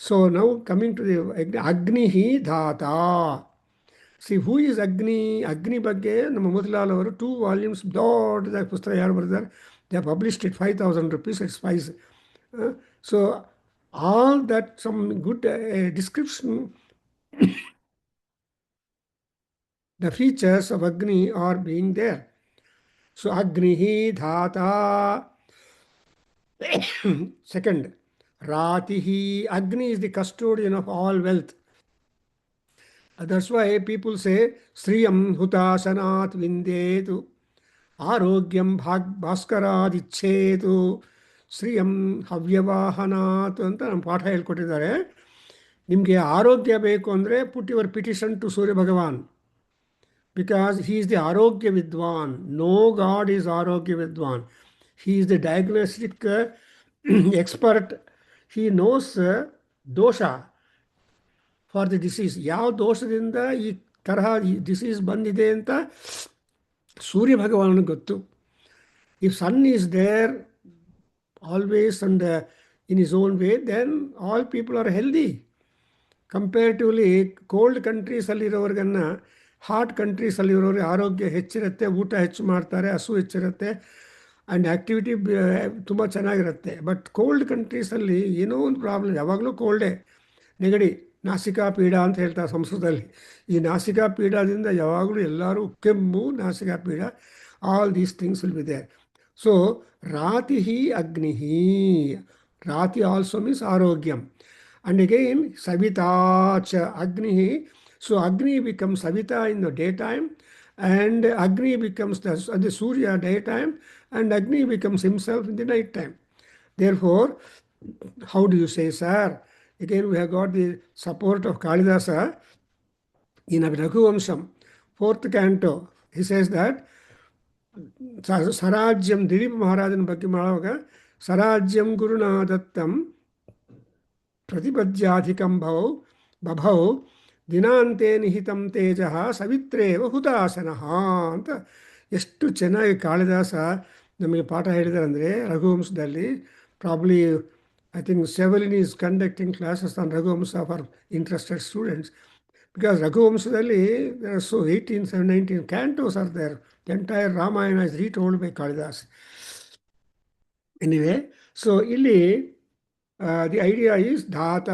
So ನಾವು coming to the ಅಗ್ನಿ ಧಾತ. C who is ಅಗ್ನಿ? ಅಗ್ನಿ ಬಗ್ಗೆ ನಮ್ಮ ಮೋತಿಲಾಲ್ ಅವರು 2 ವಾಲ್ಯೂಮ್ಸ್ ದೊಡ್ಡದಾಗಿ ಪುಸ್ತಕ ಯಾರು ಬರೆದಾರೆ, they published it, 5,000 rupees, it's price. So all that, some good description, the features of Agni are being there. So Agnihi Dhata. Second, Ratihi. Agni is the custodian of all wealth. That's why people say Sriyam Hutasanat Vindetu Arogyam Bhaskaradicchetu ಶ್ರೀಯಂ ಹವ್ಯವಾಹನಾತ್ ಅಂತ ನಮ್ಮ ಪಾಠ ಹೇಳ್ಕೊಟ್ಟಿದ್ದಾರೆ. ನಿಮಗೆ ಆರೋಗ್ಯ ಬೇಕು ಅಂದರೆ put your petition to Surya Bhagwan, because he is the arogya vidwan. No god is arogya vidwan. He is the diagnostic expert. He knows dosha for the disease. ಯಾವ ದೋಷದಿಂದ ಈ ತರಹ ಈ ಡಿಸೀಸ್ ಬಂದಿದೆ ಅಂತ ಸೂರ್ಯ ಭಗವಾನ್ಗೆ ಗೊತ್ತು. If sun is there always and in his own way, then all people are healthy. Comparatively cold countries ಅಲ್ಲಿರೋರ್ಗನ್ನ ಹಾಟ್ ಕಂಟ್ರೀಸ್ ಅಲ್ಲಿರೋರಿಗೆ ಆರೋಗ್ಯ ಹೆಚ್ಚಿರುತ್ತೆ, ಊಟ ಹೆಚ್ಚು ಮಾಡ್ತಾರೆ, ಹಸು ಹೆಚ್ಚಿರುತ್ತೆ, ಆ್ಯಂಡ್ ಆ್ಯಕ್ಟಿವಿಟಿ ತುಂಬ ಚೆನ್ನಾಗಿರುತ್ತೆ. ಬಟ್ ಕೋಲ್ಡ್ ಕಂಟ್ರೀಸಲ್ಲಿ ಏನೋ ಒಂದು ಪ್ರಾಬ್ಲಮ್, ಯಾವಾಗಲೂ ಕೋಲ್ಡೇ. ನೆಗಡಿ, ನಾಸಿಕಾ ಪೀಡ ಅಂತ ಹೇಳ್ತಾರೆ ಸಂಸ್ಕೃತದಲ್ಲಿ. ಈ ನಾಸಿಕಾ ಪೀಡದಿಂದ ಯಾವಾಗಲೂ ಎಲ್ಲರೂ ಕೆಮ್ಮು, ನಾಸಿಕಾ ಪೀಡ, all these things will be there. So Ratihi Agnihi. Rati also means Arogyam. And again, Savita cha Agnihi. So Agni becomes Savita in the daytime, and Agni becomes the Surya daytime, and Agni becomes himself in the night time. Therefore, how do you say, sir? Again, we have got the support of Kalidasa in Raghuvamsam, 4th canto. He says that ಸರಾಜ್ಯಂ ದಿಲೀಪ್ ಮಹಾರಾಜನ ಬಗ್ಗೆ ಮಾಡುವಾಗ ಸರಾಜ್ಯಂ ಗುರುನಾ ದತ್ತಂ ಪ್ರತಿಪದ್ಯಾಧಿಕಂ ಬಭೌ ದಿನಾಂತೆ ನಿಹಿತಂ ತೇಜ ಸವಿತ್ರೇವ ಹುತಾಸನಃ ಅಂತ ಎಷ್ಟು ಚೆನ್ನಾಗಿ ಕಾಳಿದಾಸ ನಮಗೆ ಪಾಠ ಹೇಳಿದ್ದಾರೆ ಅಂದರೆ ರಘುವಂಶದಲ್ಲಿ. ಪ್ರಾಬ್ಲಿ ಐ ಥಿಂಕ್ ಸೆವೆಲಿನ್ is conducting classes on Raghuvamsha for interested students. Because ರಘುವಂಶದಲ್ಲಿ so 18, 19 cantos are there. Entire Ramayana is retold by Kalidas. Anyway, so ಇಲ್ಲಿ the idea is Dhata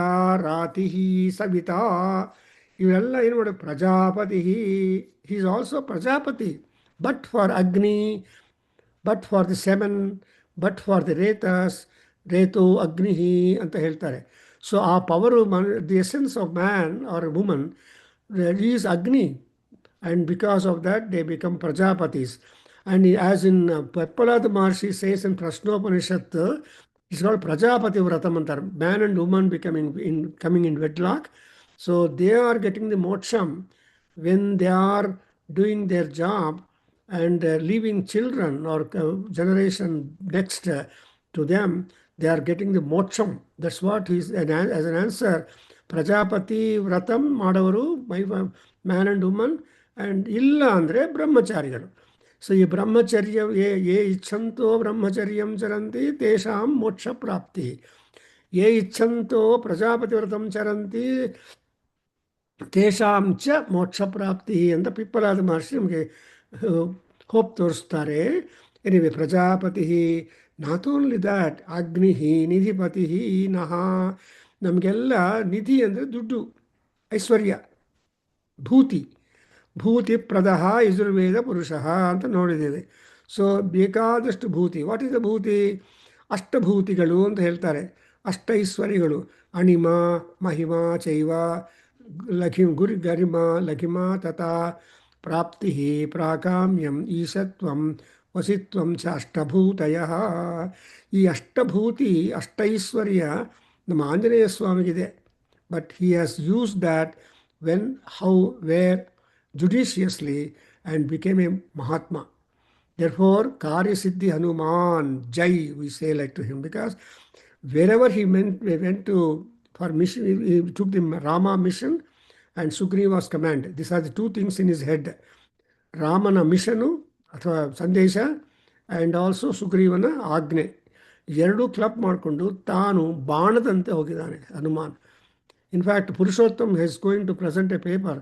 Rati Savita ಇವೆಲ್ಲ ಏನು ಮಾಡೋದು, Prajapati is also Prajapati, but for Agni, but for the semen, but for the ರೇತಸ್, ರೇತು ಅಗ್ನಿ ಅಂತ ಹೇಳ್ತಾರೆ. So ಆ power the essence of man R woman is ಅಗ್ನಿ, and because of that they become prajapatis. And as in Peppalad Maharshi says in Prashnopanishad, it's called Prajapati Vratam antar. Man and woman coming in wedlock. So they are getting the moksham when they are doing their job and leaving children or generation next to them. They are getting the moksham. That's what is as an answer. Prajapati Vratam Madavaru, man and woman. And ಇಲ್ಲ ಅಂದರೆ ಬ್ರಹ್ಮಚಾರಿಗಳು. So ಈ ಬ್ರಹ್ಮಚರ್ಯ ಯೇ ಇಚ್ಛಂತೋ ಬ್ರಹ್ಮಚರ್ಯಂ ಚರಂತಿ ತೇಷಾಂ ಮೋಕ್ಷ ಪ್ರಾಪ್ತಿ, ಯೇ ಇಚ್ಛಂತೋ ಪ್ರಜಾಪತಿ ವ್ರತಂ ಚರಂತಿ ತೇಷಾಂ ಚ ಮೋಕ್ಷ ಪ್ರಾಪ್ತಿ ಅಂತ ಪಿಪ್ಪಲಾದ ಮಹರ್ಷಿ ನಮಗೆ ಹೋಪ್ ತೋರಿಸ್ತಾರೆ. Anyway, Prajapati not only that, ಅಗ್ನಿ ನಿಧಿಪತಿ ನಃ. ನಮಗೆಲ್ಲ ನಿಧಿ ಅಂದರೆ ದುಡ್ಡು, ಐಶ್ವರ್ಯ, ಭೂತಿ. ಭೂತಿ ಪ್ರದಹ ಯಜುರ್ವೇದ ಪುರುಷ ಅಂತ ನೋಡಿದ್ದೇವೆ. ಸೊ ಬೇಕಾದಷ್ಟು ಭೂತಿ. ವಾಟ್ ಇಸ್ ದ ಭೂತಿ? ಅಷ್ಟಭೂತಿಗಳು ಅಂತ ಹೇಳ್ತಾರೆ, ಅಷ್ಟೈಶ್ವರ್ಯಗಳು. ಅಣಿಮ ಮಹಿಮಾ ಚೈವ ಗುರಿ ಗರಿಮ ಲಘಿಮ ತಥಾ ಪ್ರಾಪ್ತಿ ಪ್ರಾಕಾಮ್ಯಂ ಈಶತ್ವಂ ವಸಿತ್ವಂ ಚ ಅಷ್ಟಭೂತಯ. ಈ ಅಷ್ಟಭೂತಿ ಅಷ್ಟೈಶ್ವರ್ಯ ನಮ್ಮ ಆಂಜನೇಯ ಸ್ವಾಮಿಗಿದೆ. But he has use that when, how, where, judiciously, and became a Mahatma. Therefore, Karya Siddhi Hanuman Jai, we say like to him, because wherever he went to for mission, he took the Rama mission and Sugriva's command. These are the two things in his head. Ramana mishanu ಅಥವಾ ಸಂದೇಶ and also ಸುಗ್ರೀವನ ಆಜ್ಞೆ, ಎರಡೂ club ಮಾಡಿಕೊಂಡು ತಾನು ಬಾಣದಂತೆ ಹೋಗಿದ್ದಾನೆ Hanuman. In fact Purushottam is going to present a paper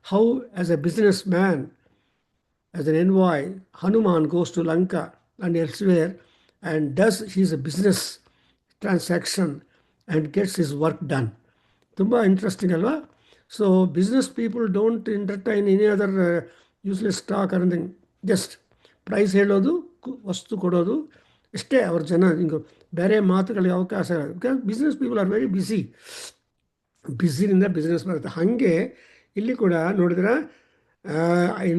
how, as a businessman, as an envoy, Hanuman goes to Lanka and elsewhere and does his business transaction and gets his work done. Tumba interesting alva. So business people don't entertain any other useless talk or anything. Just price ಹೇಳೋದು, ವಸ್ತು ಕೊಡೋದು, ಇಷ್ಟೇ ಅವ್ರ ಜನ. ಹಿಂಗೆ ಬೇರೆ ಮಾತುಗಳಿಗೆ ಅವಕಾಶ. Because business people are very ಬ್ಯುಸಿನಿಂದ ಬಿಸ್ನೆಸ್ ಬರುತ್ತೆ. ಹಾಗೆ ಇಲ್ಲಿ ಕೂಡ ನೋಡಿದ್ರೆ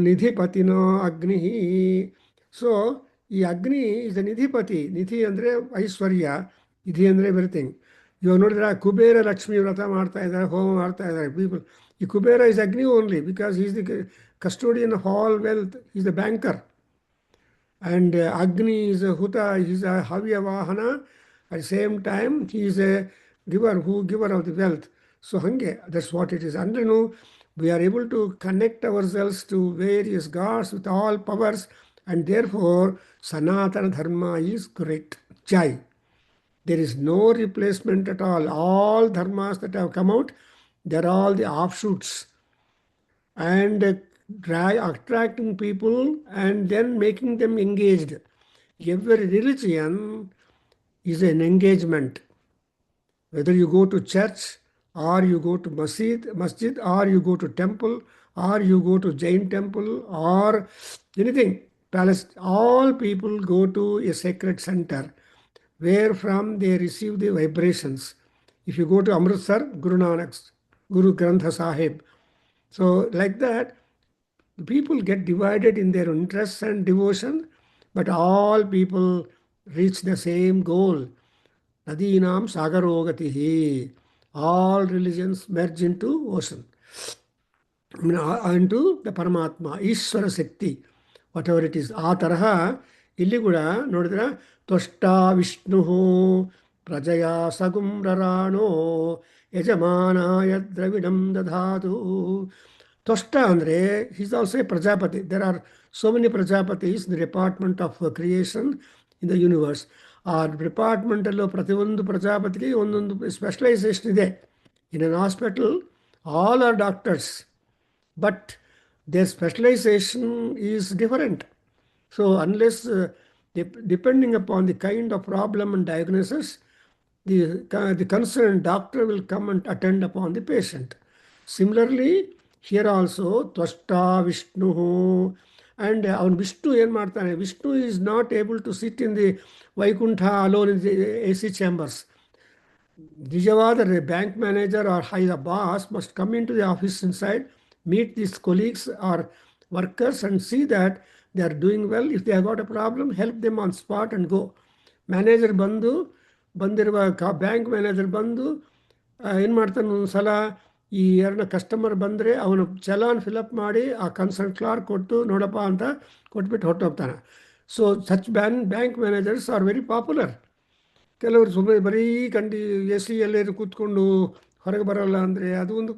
ನಿಧಿಪತಿನೋ ಅಗ್ನಿ. ಸೊ ಈ ಅಗ್ನಿ ಇಸ್ ದ ನಿಧಿಪತಿ. ನಿಧಿ ಅಂದರೆ ಐಶ್ವರ್ಯ, ನಿಧಿ ಅಂದರೆ ಎವ್ರಿಥಿಂಗ್. ಇವಾಗ ನೋಡಿದ್ರೆ ಕುಬೇರ ಲಕ್ಷ್ಮಿ ವ್ರತ ಮಾಡ್ತಾ ಇದ್ದಾರೆ, ಹೋಮ ಮಾಡ್ತಾ ಇದ್ದಾರೆ ಪೀಪಲ್. ಈ ಕುಬೇರ ಇಸ್ ಅಗ್ನಿ only because is the custodian of all wealth, is the banker. And Agni is a Huta, he is a Havya Vahana. At the same time, he is a giver of the wealth. So hange, that's what it is. And we are able to connect ourselves to various gods with all powers, and therefore Sanatana Dharma is great. Jai. There is no replacement at all. All dharmas that have come out, they are all the offshoots. And attracting people and then making them engaged. Every religion is an engagement. Whether you go to church or you go to masjid or you go to temple or you go to Jain temple or anything, palace, all people go to a sacred center where from they receive the vibrations. If you go to Amritsar, Guru Nanak's, Guru Granth Sahib. So like that, people get divided in their interests and devotion, but all people reach the same goal. Nadinam sagarogatihi. All religions merge into ocean, into the Paramatma, Ishvara Shakti. What ever it is. ಆ ತರಹ ಇಲ್ಲಿ ಕೂಡ ನೋಡಿದ್ರೆ ತ್ವಷ್ಟ ವಿಷ್ಣು ಪ್ರಜಯ ಸಗುಮ್ರರಾಣೋ ಯಜಮಾನಾಯ ದ್ರವಿಡಂ ದಧಾತು. ತ್ವಷ್ಟ ಅಂದರೆ is also a Prajapati. There are so many Prajapatis the department of creation in the universe. ಆ ಡಿಪಾರ್ಟ್ಮೆಂಟಲ್ಲೂ ಪ್ರತಿಯೊಂದು ಪ್ರಜಾಪತಿಗೆ ಒಂದೊಂದು ಸ್ಪೆಷಲೈಸೇಷನ್ ಇದೆ. In an hospital all are doctors, but their specialization is different. So unless depending upon the kind of problem and diagnosis, the concerned doctor will come and attend upon the patient. Similarly, here also Tvashta Vishnu, and avanu Vishnu ಏನು ಮಾಡ್ತಾನೆ, Vishnu is not able to sit in the Vaikuntha alone in the AC chambers. ನಿಜವಾದ bank manager are high the boss must come into the office inside, meet these colleagues or workers and see that they are doing well. If they have got a problem, help them on spot and go. Manager ಬಂದಿರುವ bank manager ಬಂದು ಏನು ಮಾಡ್ತಾನೆ, ಒಂದು ಸಲ ಈ ಯಾರನ್ನ customer ಬಂದರೆ ಅವನು ಚಲಾನ್ ಫಿಲಪ್ ಮಾಡಿ ಆ ಕನ್ಸರ್ನ್ ಕ್ಲಾರ್ಕ್ ಕೊಟ್ಟು ನೋಡಪ್ಪ ಅಂತ ಕೊಟ್ಬಿಟ್ಟು ಹೊರಟೋಗ್ತಾನೆ. So such bank managers are very popular. ಕೆಲವರು ಸುಮ್ಮನೆ ಬರೀ ಎ ಸಿ ಎಲ್ಲೇರು ಕೂತ್ಕೊಂಡು ಹೊರಗೆ ಬರೋಲ್ಲ ಅಂದರೆ ಅದು ಒಂದು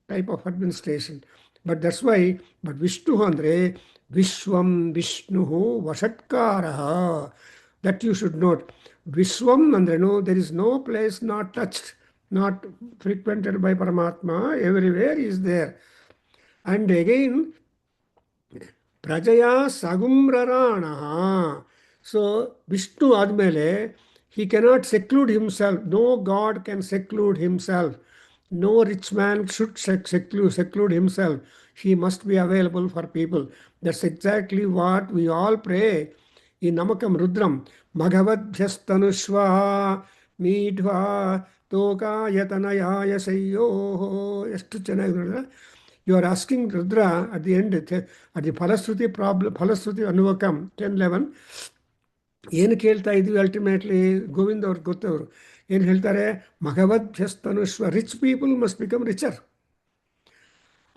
type of administration. But that's why, but Vishnu ಅಂದರೆ ವಿಶ್ವಂ ವಿಷ್ಣು ವಷಟ್ಕಾರ, ದಟ್ ಯು ಶುಡ್ ನೋಟ್. ವಿಶ್ವಂ ಅಂದ್ರೇನು, there is no place not touched, not frequented by ಪರಮಾತ್ಮ, everywhere is there. And again ಪ್ರಜೆಯ ಸಗುಮ್ರರಾಣ. ಸೊ ವಿಷ್ಣು ಆದಮೇಲೆ he cannot seclude himself. No God can seclude himself. No rich man should seclude himself. He must be available for people. That's exactly what we all pray in Namakam Rudram. Bhagavadhyastanushva meedva tokayatanayaya sayyo. ಎಷ್ಟು ಚೆನ್ನಾಗಿ ನೋಡಿದ್ರೆ, you are asking Rudra at the end, at the Phalashruti problem, Phalashruti Anuvakam 10:11. ಏನು ಕೇಳ್ತಾ ಇದ್ವಿ ultimately Govind ಅವ್ರಿಗೆ ಗೊತ್ತವರು ಏನು ಹೇಳ್ತಾರೆ, ಭಗವದ್ಭ್ಯಸ್ತನುಷ್ವ, rich people must become richer.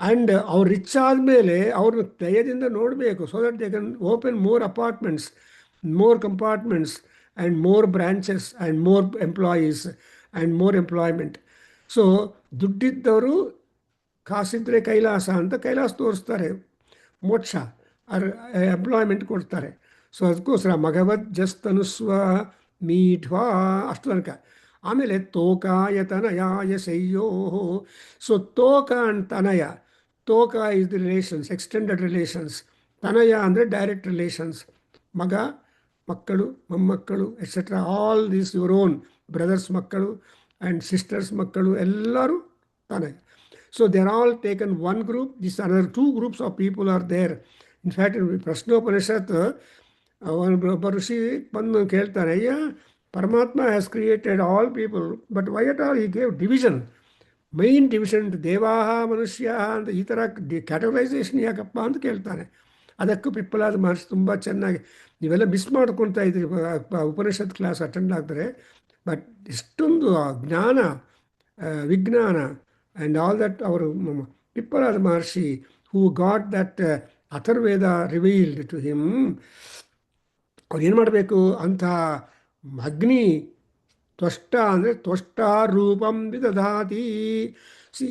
And ಅವ್ರು ರಿಚ್ ಆದಮೇಲೆ ಅವ್ರನ್ನ ದಯದಿಂದ ನೋಡಬೇಕು, so that they can open more apartments, more compartments and more branches and more employees and more employment. So ದುಡ್ಡಿದ್ದವರು ಕಾಸಿದ್ರೆ ಕೈಲಾಸ ಅಂತ ಕೈಲಾಸ ತೋರಿಸ್ತಾರೆ, ಮೋಕ್ಷ ಎಂಪ್ಲಾಯ್ಮೆಂಟ್ ಕೊಡ್ತಾರೆ. ಸೊ ಅದಕ್ಕೋಸ್ಕರ ಭಗವದ್ಜಸ್ತನುಸ್ವ ಮೀಢ್ವಾ ಅಷ್ಟು ತನಕ. ಆಮೇಲೆ ತೋಕಾಯ ತನಯಾಯ ಶಯ್ಯೋ. ಸೊ ತೋಕ ಅಂಡ್ ತನಯ, ತೋಕ is the relations, extended relations. ತನಯ ಅಂದರೆ ಡೈರೆಕ್ಟ್ ರಿಲೇಷನ್ಸ್, ಮಗ, ಮಕ್ಕಳು, ಮೊಮ್ಮಕ್ಕಳು etcetera, all these your own brothers ಮಕ್ಕಳು ಆ್ಯಂಡ್ ಸಿಸ್ಟರ್ಸ್ ಮಕ್ಕಳು ಎಲ್ಲರೂ ತನಯ. So they are all taken one group. This another two groups of people are there. In fact Prashnopanishad ಒಬ್ಬ ಋಷಿ ಬಂದು ಕೇಳ್ತಾನೆ, ಅಯ್ಯ ಪರಮಾತ್ಮ has created all people, but why at all ಈ ಗೇವ್ ಡಿವಿಷನ್, ಮೈನ್ ಡಿವಿಷನ್, ದೇವಾಹ ಮನುಷ್ಯ ಅಂತ ಈ ಥರ ಕ್ಯಾಟಗರೈಸೇಷನ್ ಯಾಕಪ್ಪ ಅಂತ ಕೇಳ್ತಾನೆ. ಅದಕ್ಕೂ ಪಿಪ್ಪಲಾದ ಮಹರ್ಷಿ ತುಂಬ ಚೆನ್ನಾಗಿ, ನೀವೆಲ್ಲ ಮಿಸ್ ಮಾಡ್ಕೊಳ್ತಾ ಇದ್ದೀರಿ ಉಪನಿಷತ್ ಕ್ಲಾಸ್ ಅಟೆಂಡ್ ಆಗ್ತಾರೆ, ಬಟ್ ಇಷ್ಟೊಂದು ಜ್ಞಾನ, ವಿಜ್ಞಾನ ಆ್ಯಂಡ್ ಆಲ್ ದಟ್ ಅವರು Pippalada Maharshi who got that Atharvaveda revealed to him, ಅವ್ರು ಏನು ಮಾಡಬೇಕು ಅಂಥ ಅಗ್ನಿ ತ್ವಷ್ಟ ಅಂದರೆ ತ್ವಷ್ಟ ರೂಪಂ ವಿದಧಾತಿ.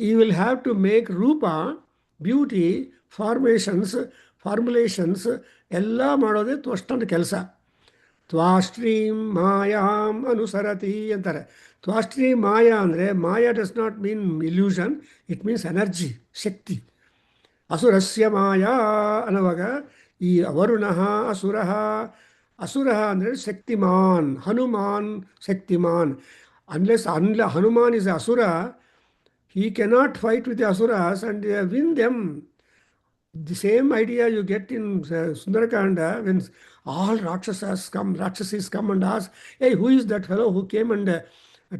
ಈ ವಿಲ್ ಹ್ಯಾವ್ ಟು ಮೇಕ್ ರೂಪ, ಬ್ಯೂಟಿ, ಫಾರ್ಮುಲೇಷನ್ಸ್ ಎಲ್ಲ ಮಾಡೋದೇ ತ್ವಷ್ಟನ ಕೆಲಸ. ತ್ವಾಷ್ಟ್ರೀಂ ಮಾಯಾಂ ಅನುಸರತಿ ಅಂತಾರೆ. ತ್ವಾಷ್ಟ್ರೀ ಮಾಯಾ ಅಂದರೆ, maya does not mean illusion, it means energy, shakti. ಅಸುರಸ್ಯ ಮಾಯಾ ಅನ್ನುವಾಗ ಈ ಅವರುಣಃ ಅಸುರಃ, ಅಸುರ ಅಂದರೆ ಶಕ್ತಿಮಾನ್, ಹನುಮಾನ್ ಶಕ್ತಿಮಾನ್. Unless Hanuman is asura, he cannot fight with the asuras and win them. The same idea you get in Sundarakanda when all Rakshasas come and ask, hey, who is that fellow who came and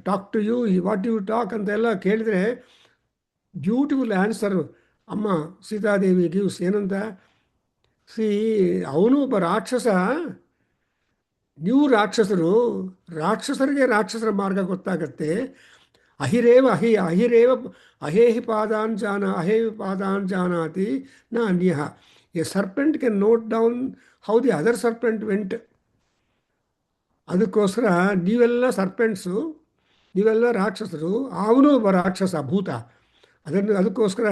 talked to you? What do you talk? ಅಂತೆಲ್ಲ ಕೇಳಿದ್ರೆ beautiful answer ಅಮ್ಮ Sitadevi gives. ಏನಂತ, ಅವನು ಒಬ್ಬ ರಾಕ್ಷಸ, ನೀವು ರಾಕ್ಷಸರಿಗೆ ರಾಕ್ಷಸರ ಮಾರ್ಗ ಗೊತ್ತಾಗತ್ತೆ. ಅಹೇಹಿ ಪಾದಾನ್ ಜಾನಾತಿ ನ ಅನ್ಯ. A serpent can note down how the other serpent vent. ಅದಕ್ಕೋಸ್ಕರ ನೀವೆಲ್ಲ ಸರ್ಪೆಂಟ್ಸು, ನೀವೆಲ್ಲ ರಾಕ್ಷಸರು, ಅವನು ಒಬ್ಬ ರಾಕ್ಷಸ ಭೂತ. ಅದಕ್ಕೋಸ್ಕರ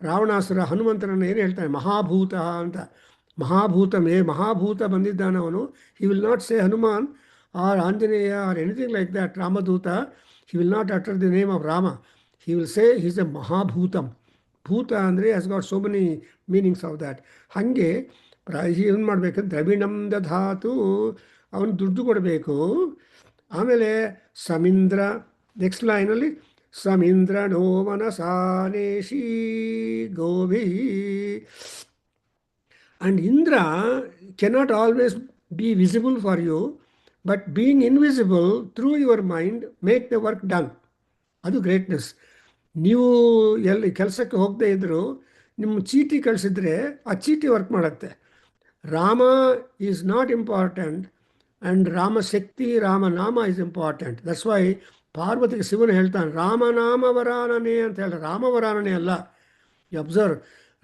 ರಾವಣಾಸುರ ಹನುಮಂತನನ್ನು ಏನು ಹೇಳ್ತಾನೆ, ಮಹಾಭೂತ ಅಂತ. ಮಹಾಭೂತ ಬಂದಿದ್ದಾನೆ ಅವನು. He will not say Hanuman or Anjaneya or anything like that, Ramaduta. He will not utter the name of Rama. He will say he's a ಮಹಾಭೂತಂ. ಭೂತ ಅಂದರೆ has got so many meanings of that. ಹಾಗೆ ಏನು ಮಾಡಬೇಕಂದ್ರೆ ದ್ರವಿಣಂ ದಧಾತು, ಅವನು ದುಡ್ಡು ಕೊಡಬೇಕು. ಆಮೇಲೆ ಸಮೀಂದ್ರ, ನೆಕ್ಸ್ಟ್ ಲೈನಲ್ಲಿ ಸಮೀಂದ್ರ ನೋ ಮನಸಾನೇಶಿ ಗೋಭಿ. And Indra cannot always be visible for you, but being invisible through your mind make the work done. ಅದು ಗ್ರೇಟ್ನೆಸ್. ನೀವು ಎಲ್ಲಿ ಕೆಲಸಕ್ಕೆ ಹೋಗದೇ ಇದ್ದರೂ ನಿಮ್ಮ ಚೀಟಿ ಕಳಿಸಿದ್ರೆ ಆ ಚೀಟಿ ವರ್ಕ್ ಮಾಡುತ್ತೆ. Rama is not important and ರಾಮಶಕ್ತಿ, ರಾಮನಾಮ ಈಸ್ ಇಂಪಾರ್ಟೆಂಟ್. ದಟ್ಸ್ ವೈ ಪಾರ್ವತಿಗೆ ಶಿವನು ಹೇಳ್ತಾನೆ ರಾಮನಾಮವರಾನನೆ ಅಂತ ಹೇಳಿ. ರಾಮವರಾನನೆ ಅಲ್ಲ. ಯು ಅಬ್ಸರ್ವ್,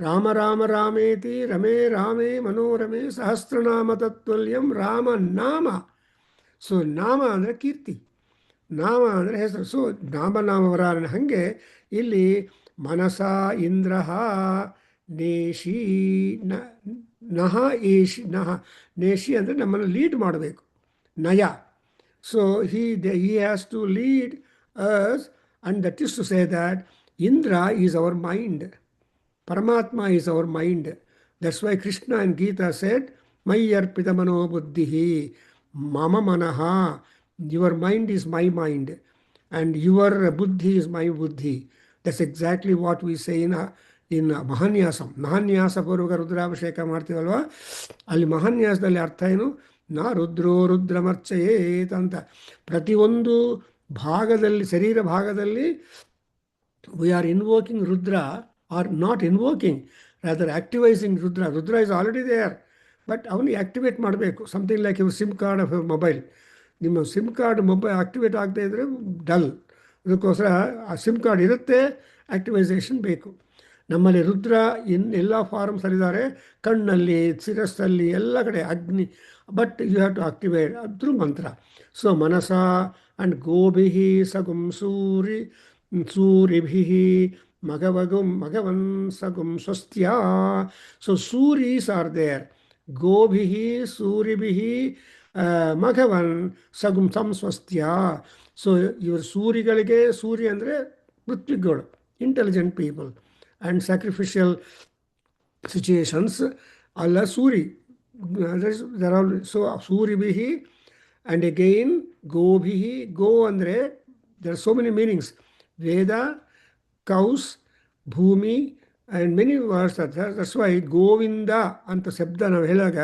ರಾಮ ರಾಮ ರಾಮೇತಿ ರಮೇ ರಾಮೇ ಮನೋರಮೆ ಸಹಸ್ರನಾಮ ತತ್ವಲ್ಯಂ ರಾಮ ನಾಮ. ಸೊ ನಾಮ ಅಂದರೆ ಕೀರ್ತಿ, ನಾಮ ಅಂದರೆ ಹೆಸರು. ಸೊ ನಾಮವರಾನನೆ. ಹಾಗೆ ಇಲ್ಲಿ ಮನಸ ಇಂದ್ರ ನೇಷಿ ನಹ ಏಷಿ ನಹ ನೇಷಿ ಅಂದರೆ ನಮ್ಮನ್ನು ಲೀಡ್ ಮಾಡಬೇಕು, ನಯ. So he has to lead us, and that is to say that Indra is our mind, Paramatma is our mind. That's why Krishna in Gita said Mayi arpita mano buddhihi mama manaha. Your mind is my mind and your buddhi is my buddhi. That's exactly what we say in ಮಹಾನ್ಯಾಸಂ. ಮಹಾನ್ಯಾಸ ಪೂರ್ವಕ ರುದ್ರಾಭಿಷೇಕ ಮಾಡ್ತೀವಲ್ವ, ಅಲ್ಲಿ ಮಹಾನ್ಯಾಸದಲ್ಲಿ ಅರ್ಥ ಏನು, ನಾ ರುದ್ರೋ ರುದ್ರಮರ್ಚಯೇತ್ ಅಂತ. ಪ್ರತಿಯೊಂದು ಭಾಗದಲ್ಲಿ, ಶರೀರ ಭಾಗದಲ್ಲಿ we are invoking Rudra or not invoking, rather activising Rudra. Rudra is already there, but ಅವನಿಗೆ ಆಕ್ಟಿವೇಟ್ ಮಾಡಬೇಕು. Something like your sim card of your mobile. ನಿಮ್ಮ ಸಿಮ್ ಕಾರ್ಡ್ ಆಕ್ಟಿವೇಟ್ ಆಗದೆ ಇದ್ದರೆ ಡಲ್. ಅದಕ್ಕೋಸ್ಕರ ಆ ಸಿಮ್ ಕಾರ್ಡ್ ಇರುತ್ತೆ, ಆಕ್ಟಿವೈಸೇಷನ್ ಬೇಕು. ನಮ್ಮಲ್ಲಿ ರುದ್ರ ಎಲ್ಲ ಫಾರ್ಮ್ಸ್ ಅಲ್ಲಿದ್ದಾರೆ, ಕಣ್ಣಲ್ಲಿ, ಶಿರಸ್ಸಲ್ಲಿ, ಎಲ್ಲ ಕಡೆ Agni. But you have to activate through mantra. So ಮನಸ ಆ್ಯಂಡ್ ಗೋಭಿಹಿ ಸಗುಂ ಸೂರಿಭಿಹಿ ಮಗವನ್ ಸಗುಂ ಸ್ವಸ್ತ್ಯ. ಸೊ ಸೂರೀಸ್ ಆರ್ ದೇರ್, ಗೋಭಿಹಿ ಸೂರಿಭಿಹಿ ಮಘವನ್ ಸಗುಂ ಸಂಸ್ವಸ್ತ್ಯ. ಸೊ ಇವರು ಸೂರಿಗಳಿಗೆ, ಸೂರ್ಯ ಅಂದರೆ ಪೃಥ್ವಿಗಳು, intelligent people and sacrificial situations, alla suri. There are so suribhihi, and again gobhihi. Go andre there are so many meanings. Veda, cows, bhumi, and many words are there. That's why Govinda anta ಶಬ್ದ ನಾವು ಹೇಳಾಗ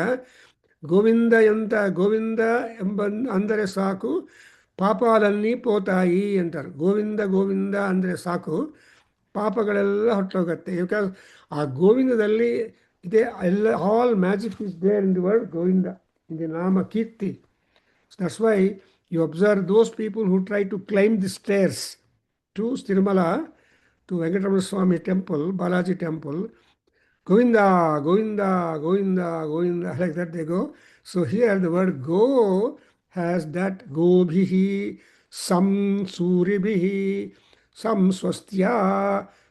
ಗೋವಿಂದ ಎಂತ, ಗೋವಿಂದ ಎಂಬ ಅಂದರೆ ಸಾಕು ಪಾಪಾಲన్నీ ಪೋತಾಯಿ ಅಂತಾರೆ. ಗೋವಿಂದ ಗೋವಿಂದ ಅಂದರೆ ಸಾಕು, ಪಾಪಗಳೆಲ್ಲ ಹೊಟ್ಟೋಗುತ್ತೆ. Because ಆ ಗೋವಿಂದದಲ್ಲಿ ಇದೆ ಎಲ್ಲ, all magic is there in the word Govinda, in the ನಾಮ ಕೀರ್ತಿ. That's why you observe those people who try to climb the stairs to Tirumala, to Venkataramana Swami temple, Balaji temple. Govinda, Govinda, Govinda, Govinda, like that they go. So here the word go has that gobhihi, sam suribhihi, sam swastya.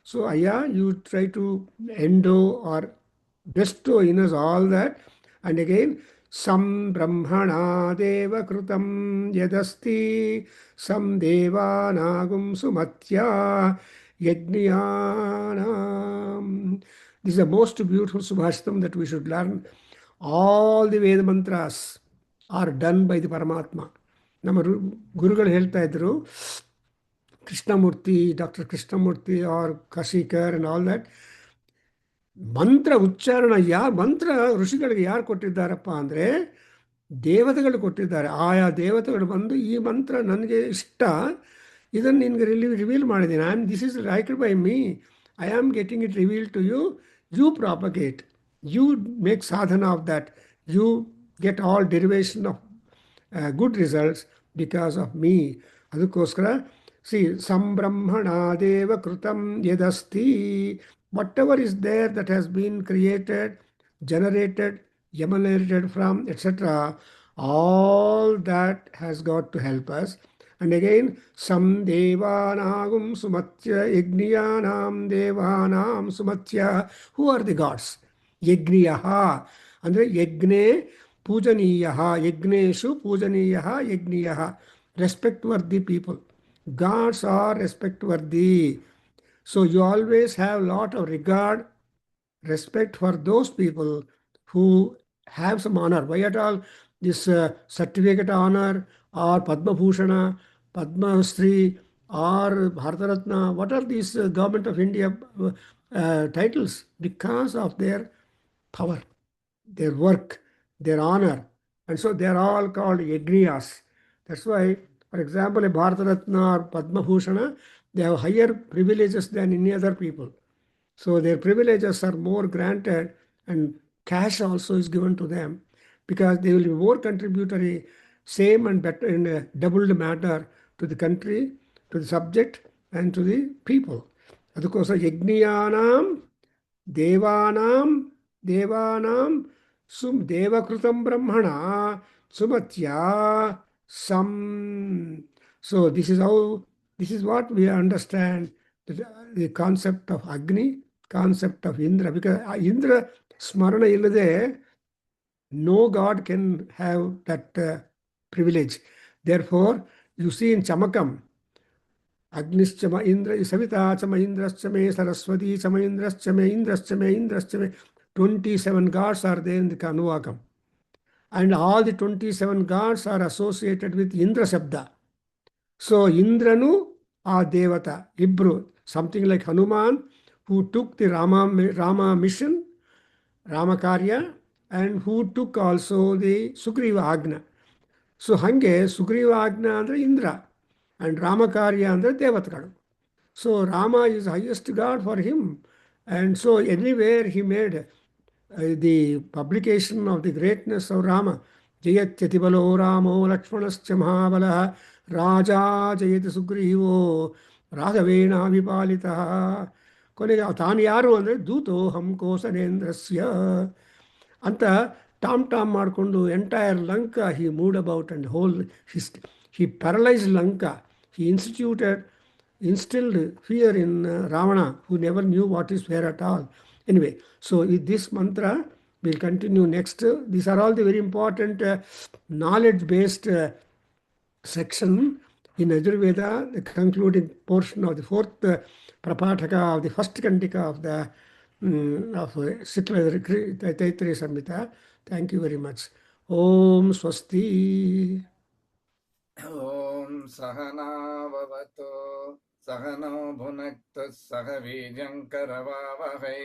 So Aya, you try to endow or bestow in us all that. And again, sam brahmana deva krutam yadasti, sam deva nagum sumatya yajnyanam. This is the most beautiful Subhashitam that we should learn. All the Veda mantras are done by the Paramatma. ನಮ್ಮ ಗುರುಗಳು ಹೇಳ್ತಾ ಇದ್ರು, Krishnamurthy, doctor Krishnamurthy or Kashikar and all that. ಮಂತ್ರ ಉಚ್ಚಾರಣ ಮಂತ್ರ ಋಷಿಗಳಿಗೆ ಯಾರು ಕೊಟ್ಟಿದ್ದಾರಪ್ಪ ಅಂದರೆ ದೇವತೆಗಳು ಕೊಟ್ಟಿದ್ದಾರೆ. ಆಯಾ ದೇವತೆಗಳು ಬಂದು ಈ ಮಂತ್ರ ನನಗೆ ಇಷ್ಟ, ಇದನ್ನು ನಿನಗೆ ರಿವೀಲ್ ಮಾಡಿದ್ದೀನಿ. This is written by me, I am getting it revealed to you. You propagate, you make sadhana of that, you get all derivation of good results because of me. Adukkoskara, see, sambrahmana deva krutam yadasti, whatever is there that has been created, generated, emanated from, etc. All that has got to help us. And again, Sam Devanagum Sumatya Yajniyanam Devanam Sumatya. Who are the gods? Yajniyaha. Andre Yajne Pujaniyaha. Yajneshu Pujaniyaha Yajniyaha. Respect worthy people. Gods are respect worthy. So you always have a lot of regard, respect for those people who have some honor. Why at all this certificate honor or Padma Bhushana, Padma Shri or Bharataratna? What are these government of India titles? Because of their power, their work, their honor. And so they are all called Yagniyas. That's why, for example, a Bharataratna or Padma Bhushana, they have higher privileges than any other people. So their privileges are more granted, and cash also is given to them because they will be more contributory, same and better in a doubled manner to the country, to the subject, and to the people. ಅದಕ್ಕೋಸ್ಕರ ಯಜ್ಞಿಯಾನಾಂ ದೇವಾನಾಂ ದೇವಾನಾಂ ದೇವಕೃತಂ ಬ್ರಹ್ಮಣ ಸುಮತ್ಯ ಸಂ. So this is what we understand the concept of Agni, concept of Indra, because Indra smarana illade no god can have that privilege. Therefore, you see in Chamakam, Agnischama Indra Savita Chama Indraschame Saraswati Chama Indraschame Indraschame Indraschame. 27 gods are there in the Kanuvakam. And all the 27 gods are associated with Indra Shabda. So Indranu are Devata, Ibru, something like Hanuman, who took the Rama mission, Rama Karya, and who took also the Sugriva Agna. So hange Sugriva Agna andre Indra, and Rama Karya andre Devatagalu. So Rama is highest God for him. And so anywhere he made the publication of the greatness of Rama. Jayatyatibalo Ramo Lakshmanascha Mahabala Raja Jayati Sugrivo Raghavena Vipalita. ಕೊನೆಗೆ ತಾನು ಯಾರು ಅಂದರೆ ದೂತೋ ಹಂಕೋಸನೇಂದ್ರಸ್ಯ ಅಂತ Tom ಮಾಡಿಕೊಂಡು entire Lanka he mood about and hole he paralysed Lanka. He instilled fear in Ravana, who never knew what is where at all. Anyway, so this mantra will continue next. These are all the very important knowledge-based section in Ajurveda, the concluding portion of the fourth Prapataka of the first Kandika of the of Taittiriya Samhita. Thank you very much. Om Swasti. ॐ सहनाववतु सहनो भुनक्तु सह वीर्यङ्करवावहै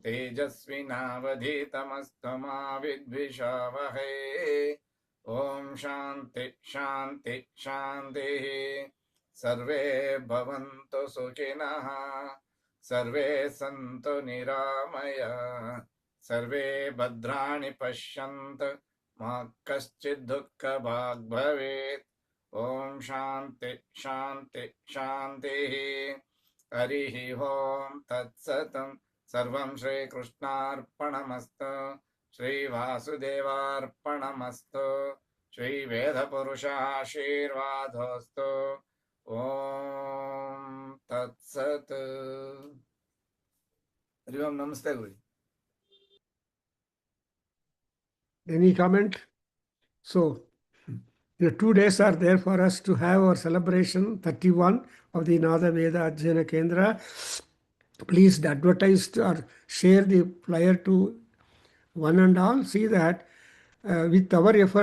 तेजस्विनावधीतमस्तु मा विद्विषावहै ॐ शान्ति शान्ति शान्तिः सर्वे भवन्तु सुखिनः सर्वे सन्तु निरामयाः सर्वे भद्राणि पश्यन्तु मा कश्चित् दुःखभाग् भवेत् ॐ शान्ति शान्ति शान्तिः हरिः ॐ तत्सत् सर्वं श्रीकृष्णार्पणमस्तु श्रीवासुदेवार्पणमस्तु श्रीवेदपुरुषाशीर्वादोऽस्तु ॐ तत्सत्. हरि ओं. नमस्ते गुरु. Any comment? So, the 2 days are there for us to have our celebration, 31 of the Nada Veda Adhyayana Kendra. Please advertise or share the flyer to one and all. See that with our effort,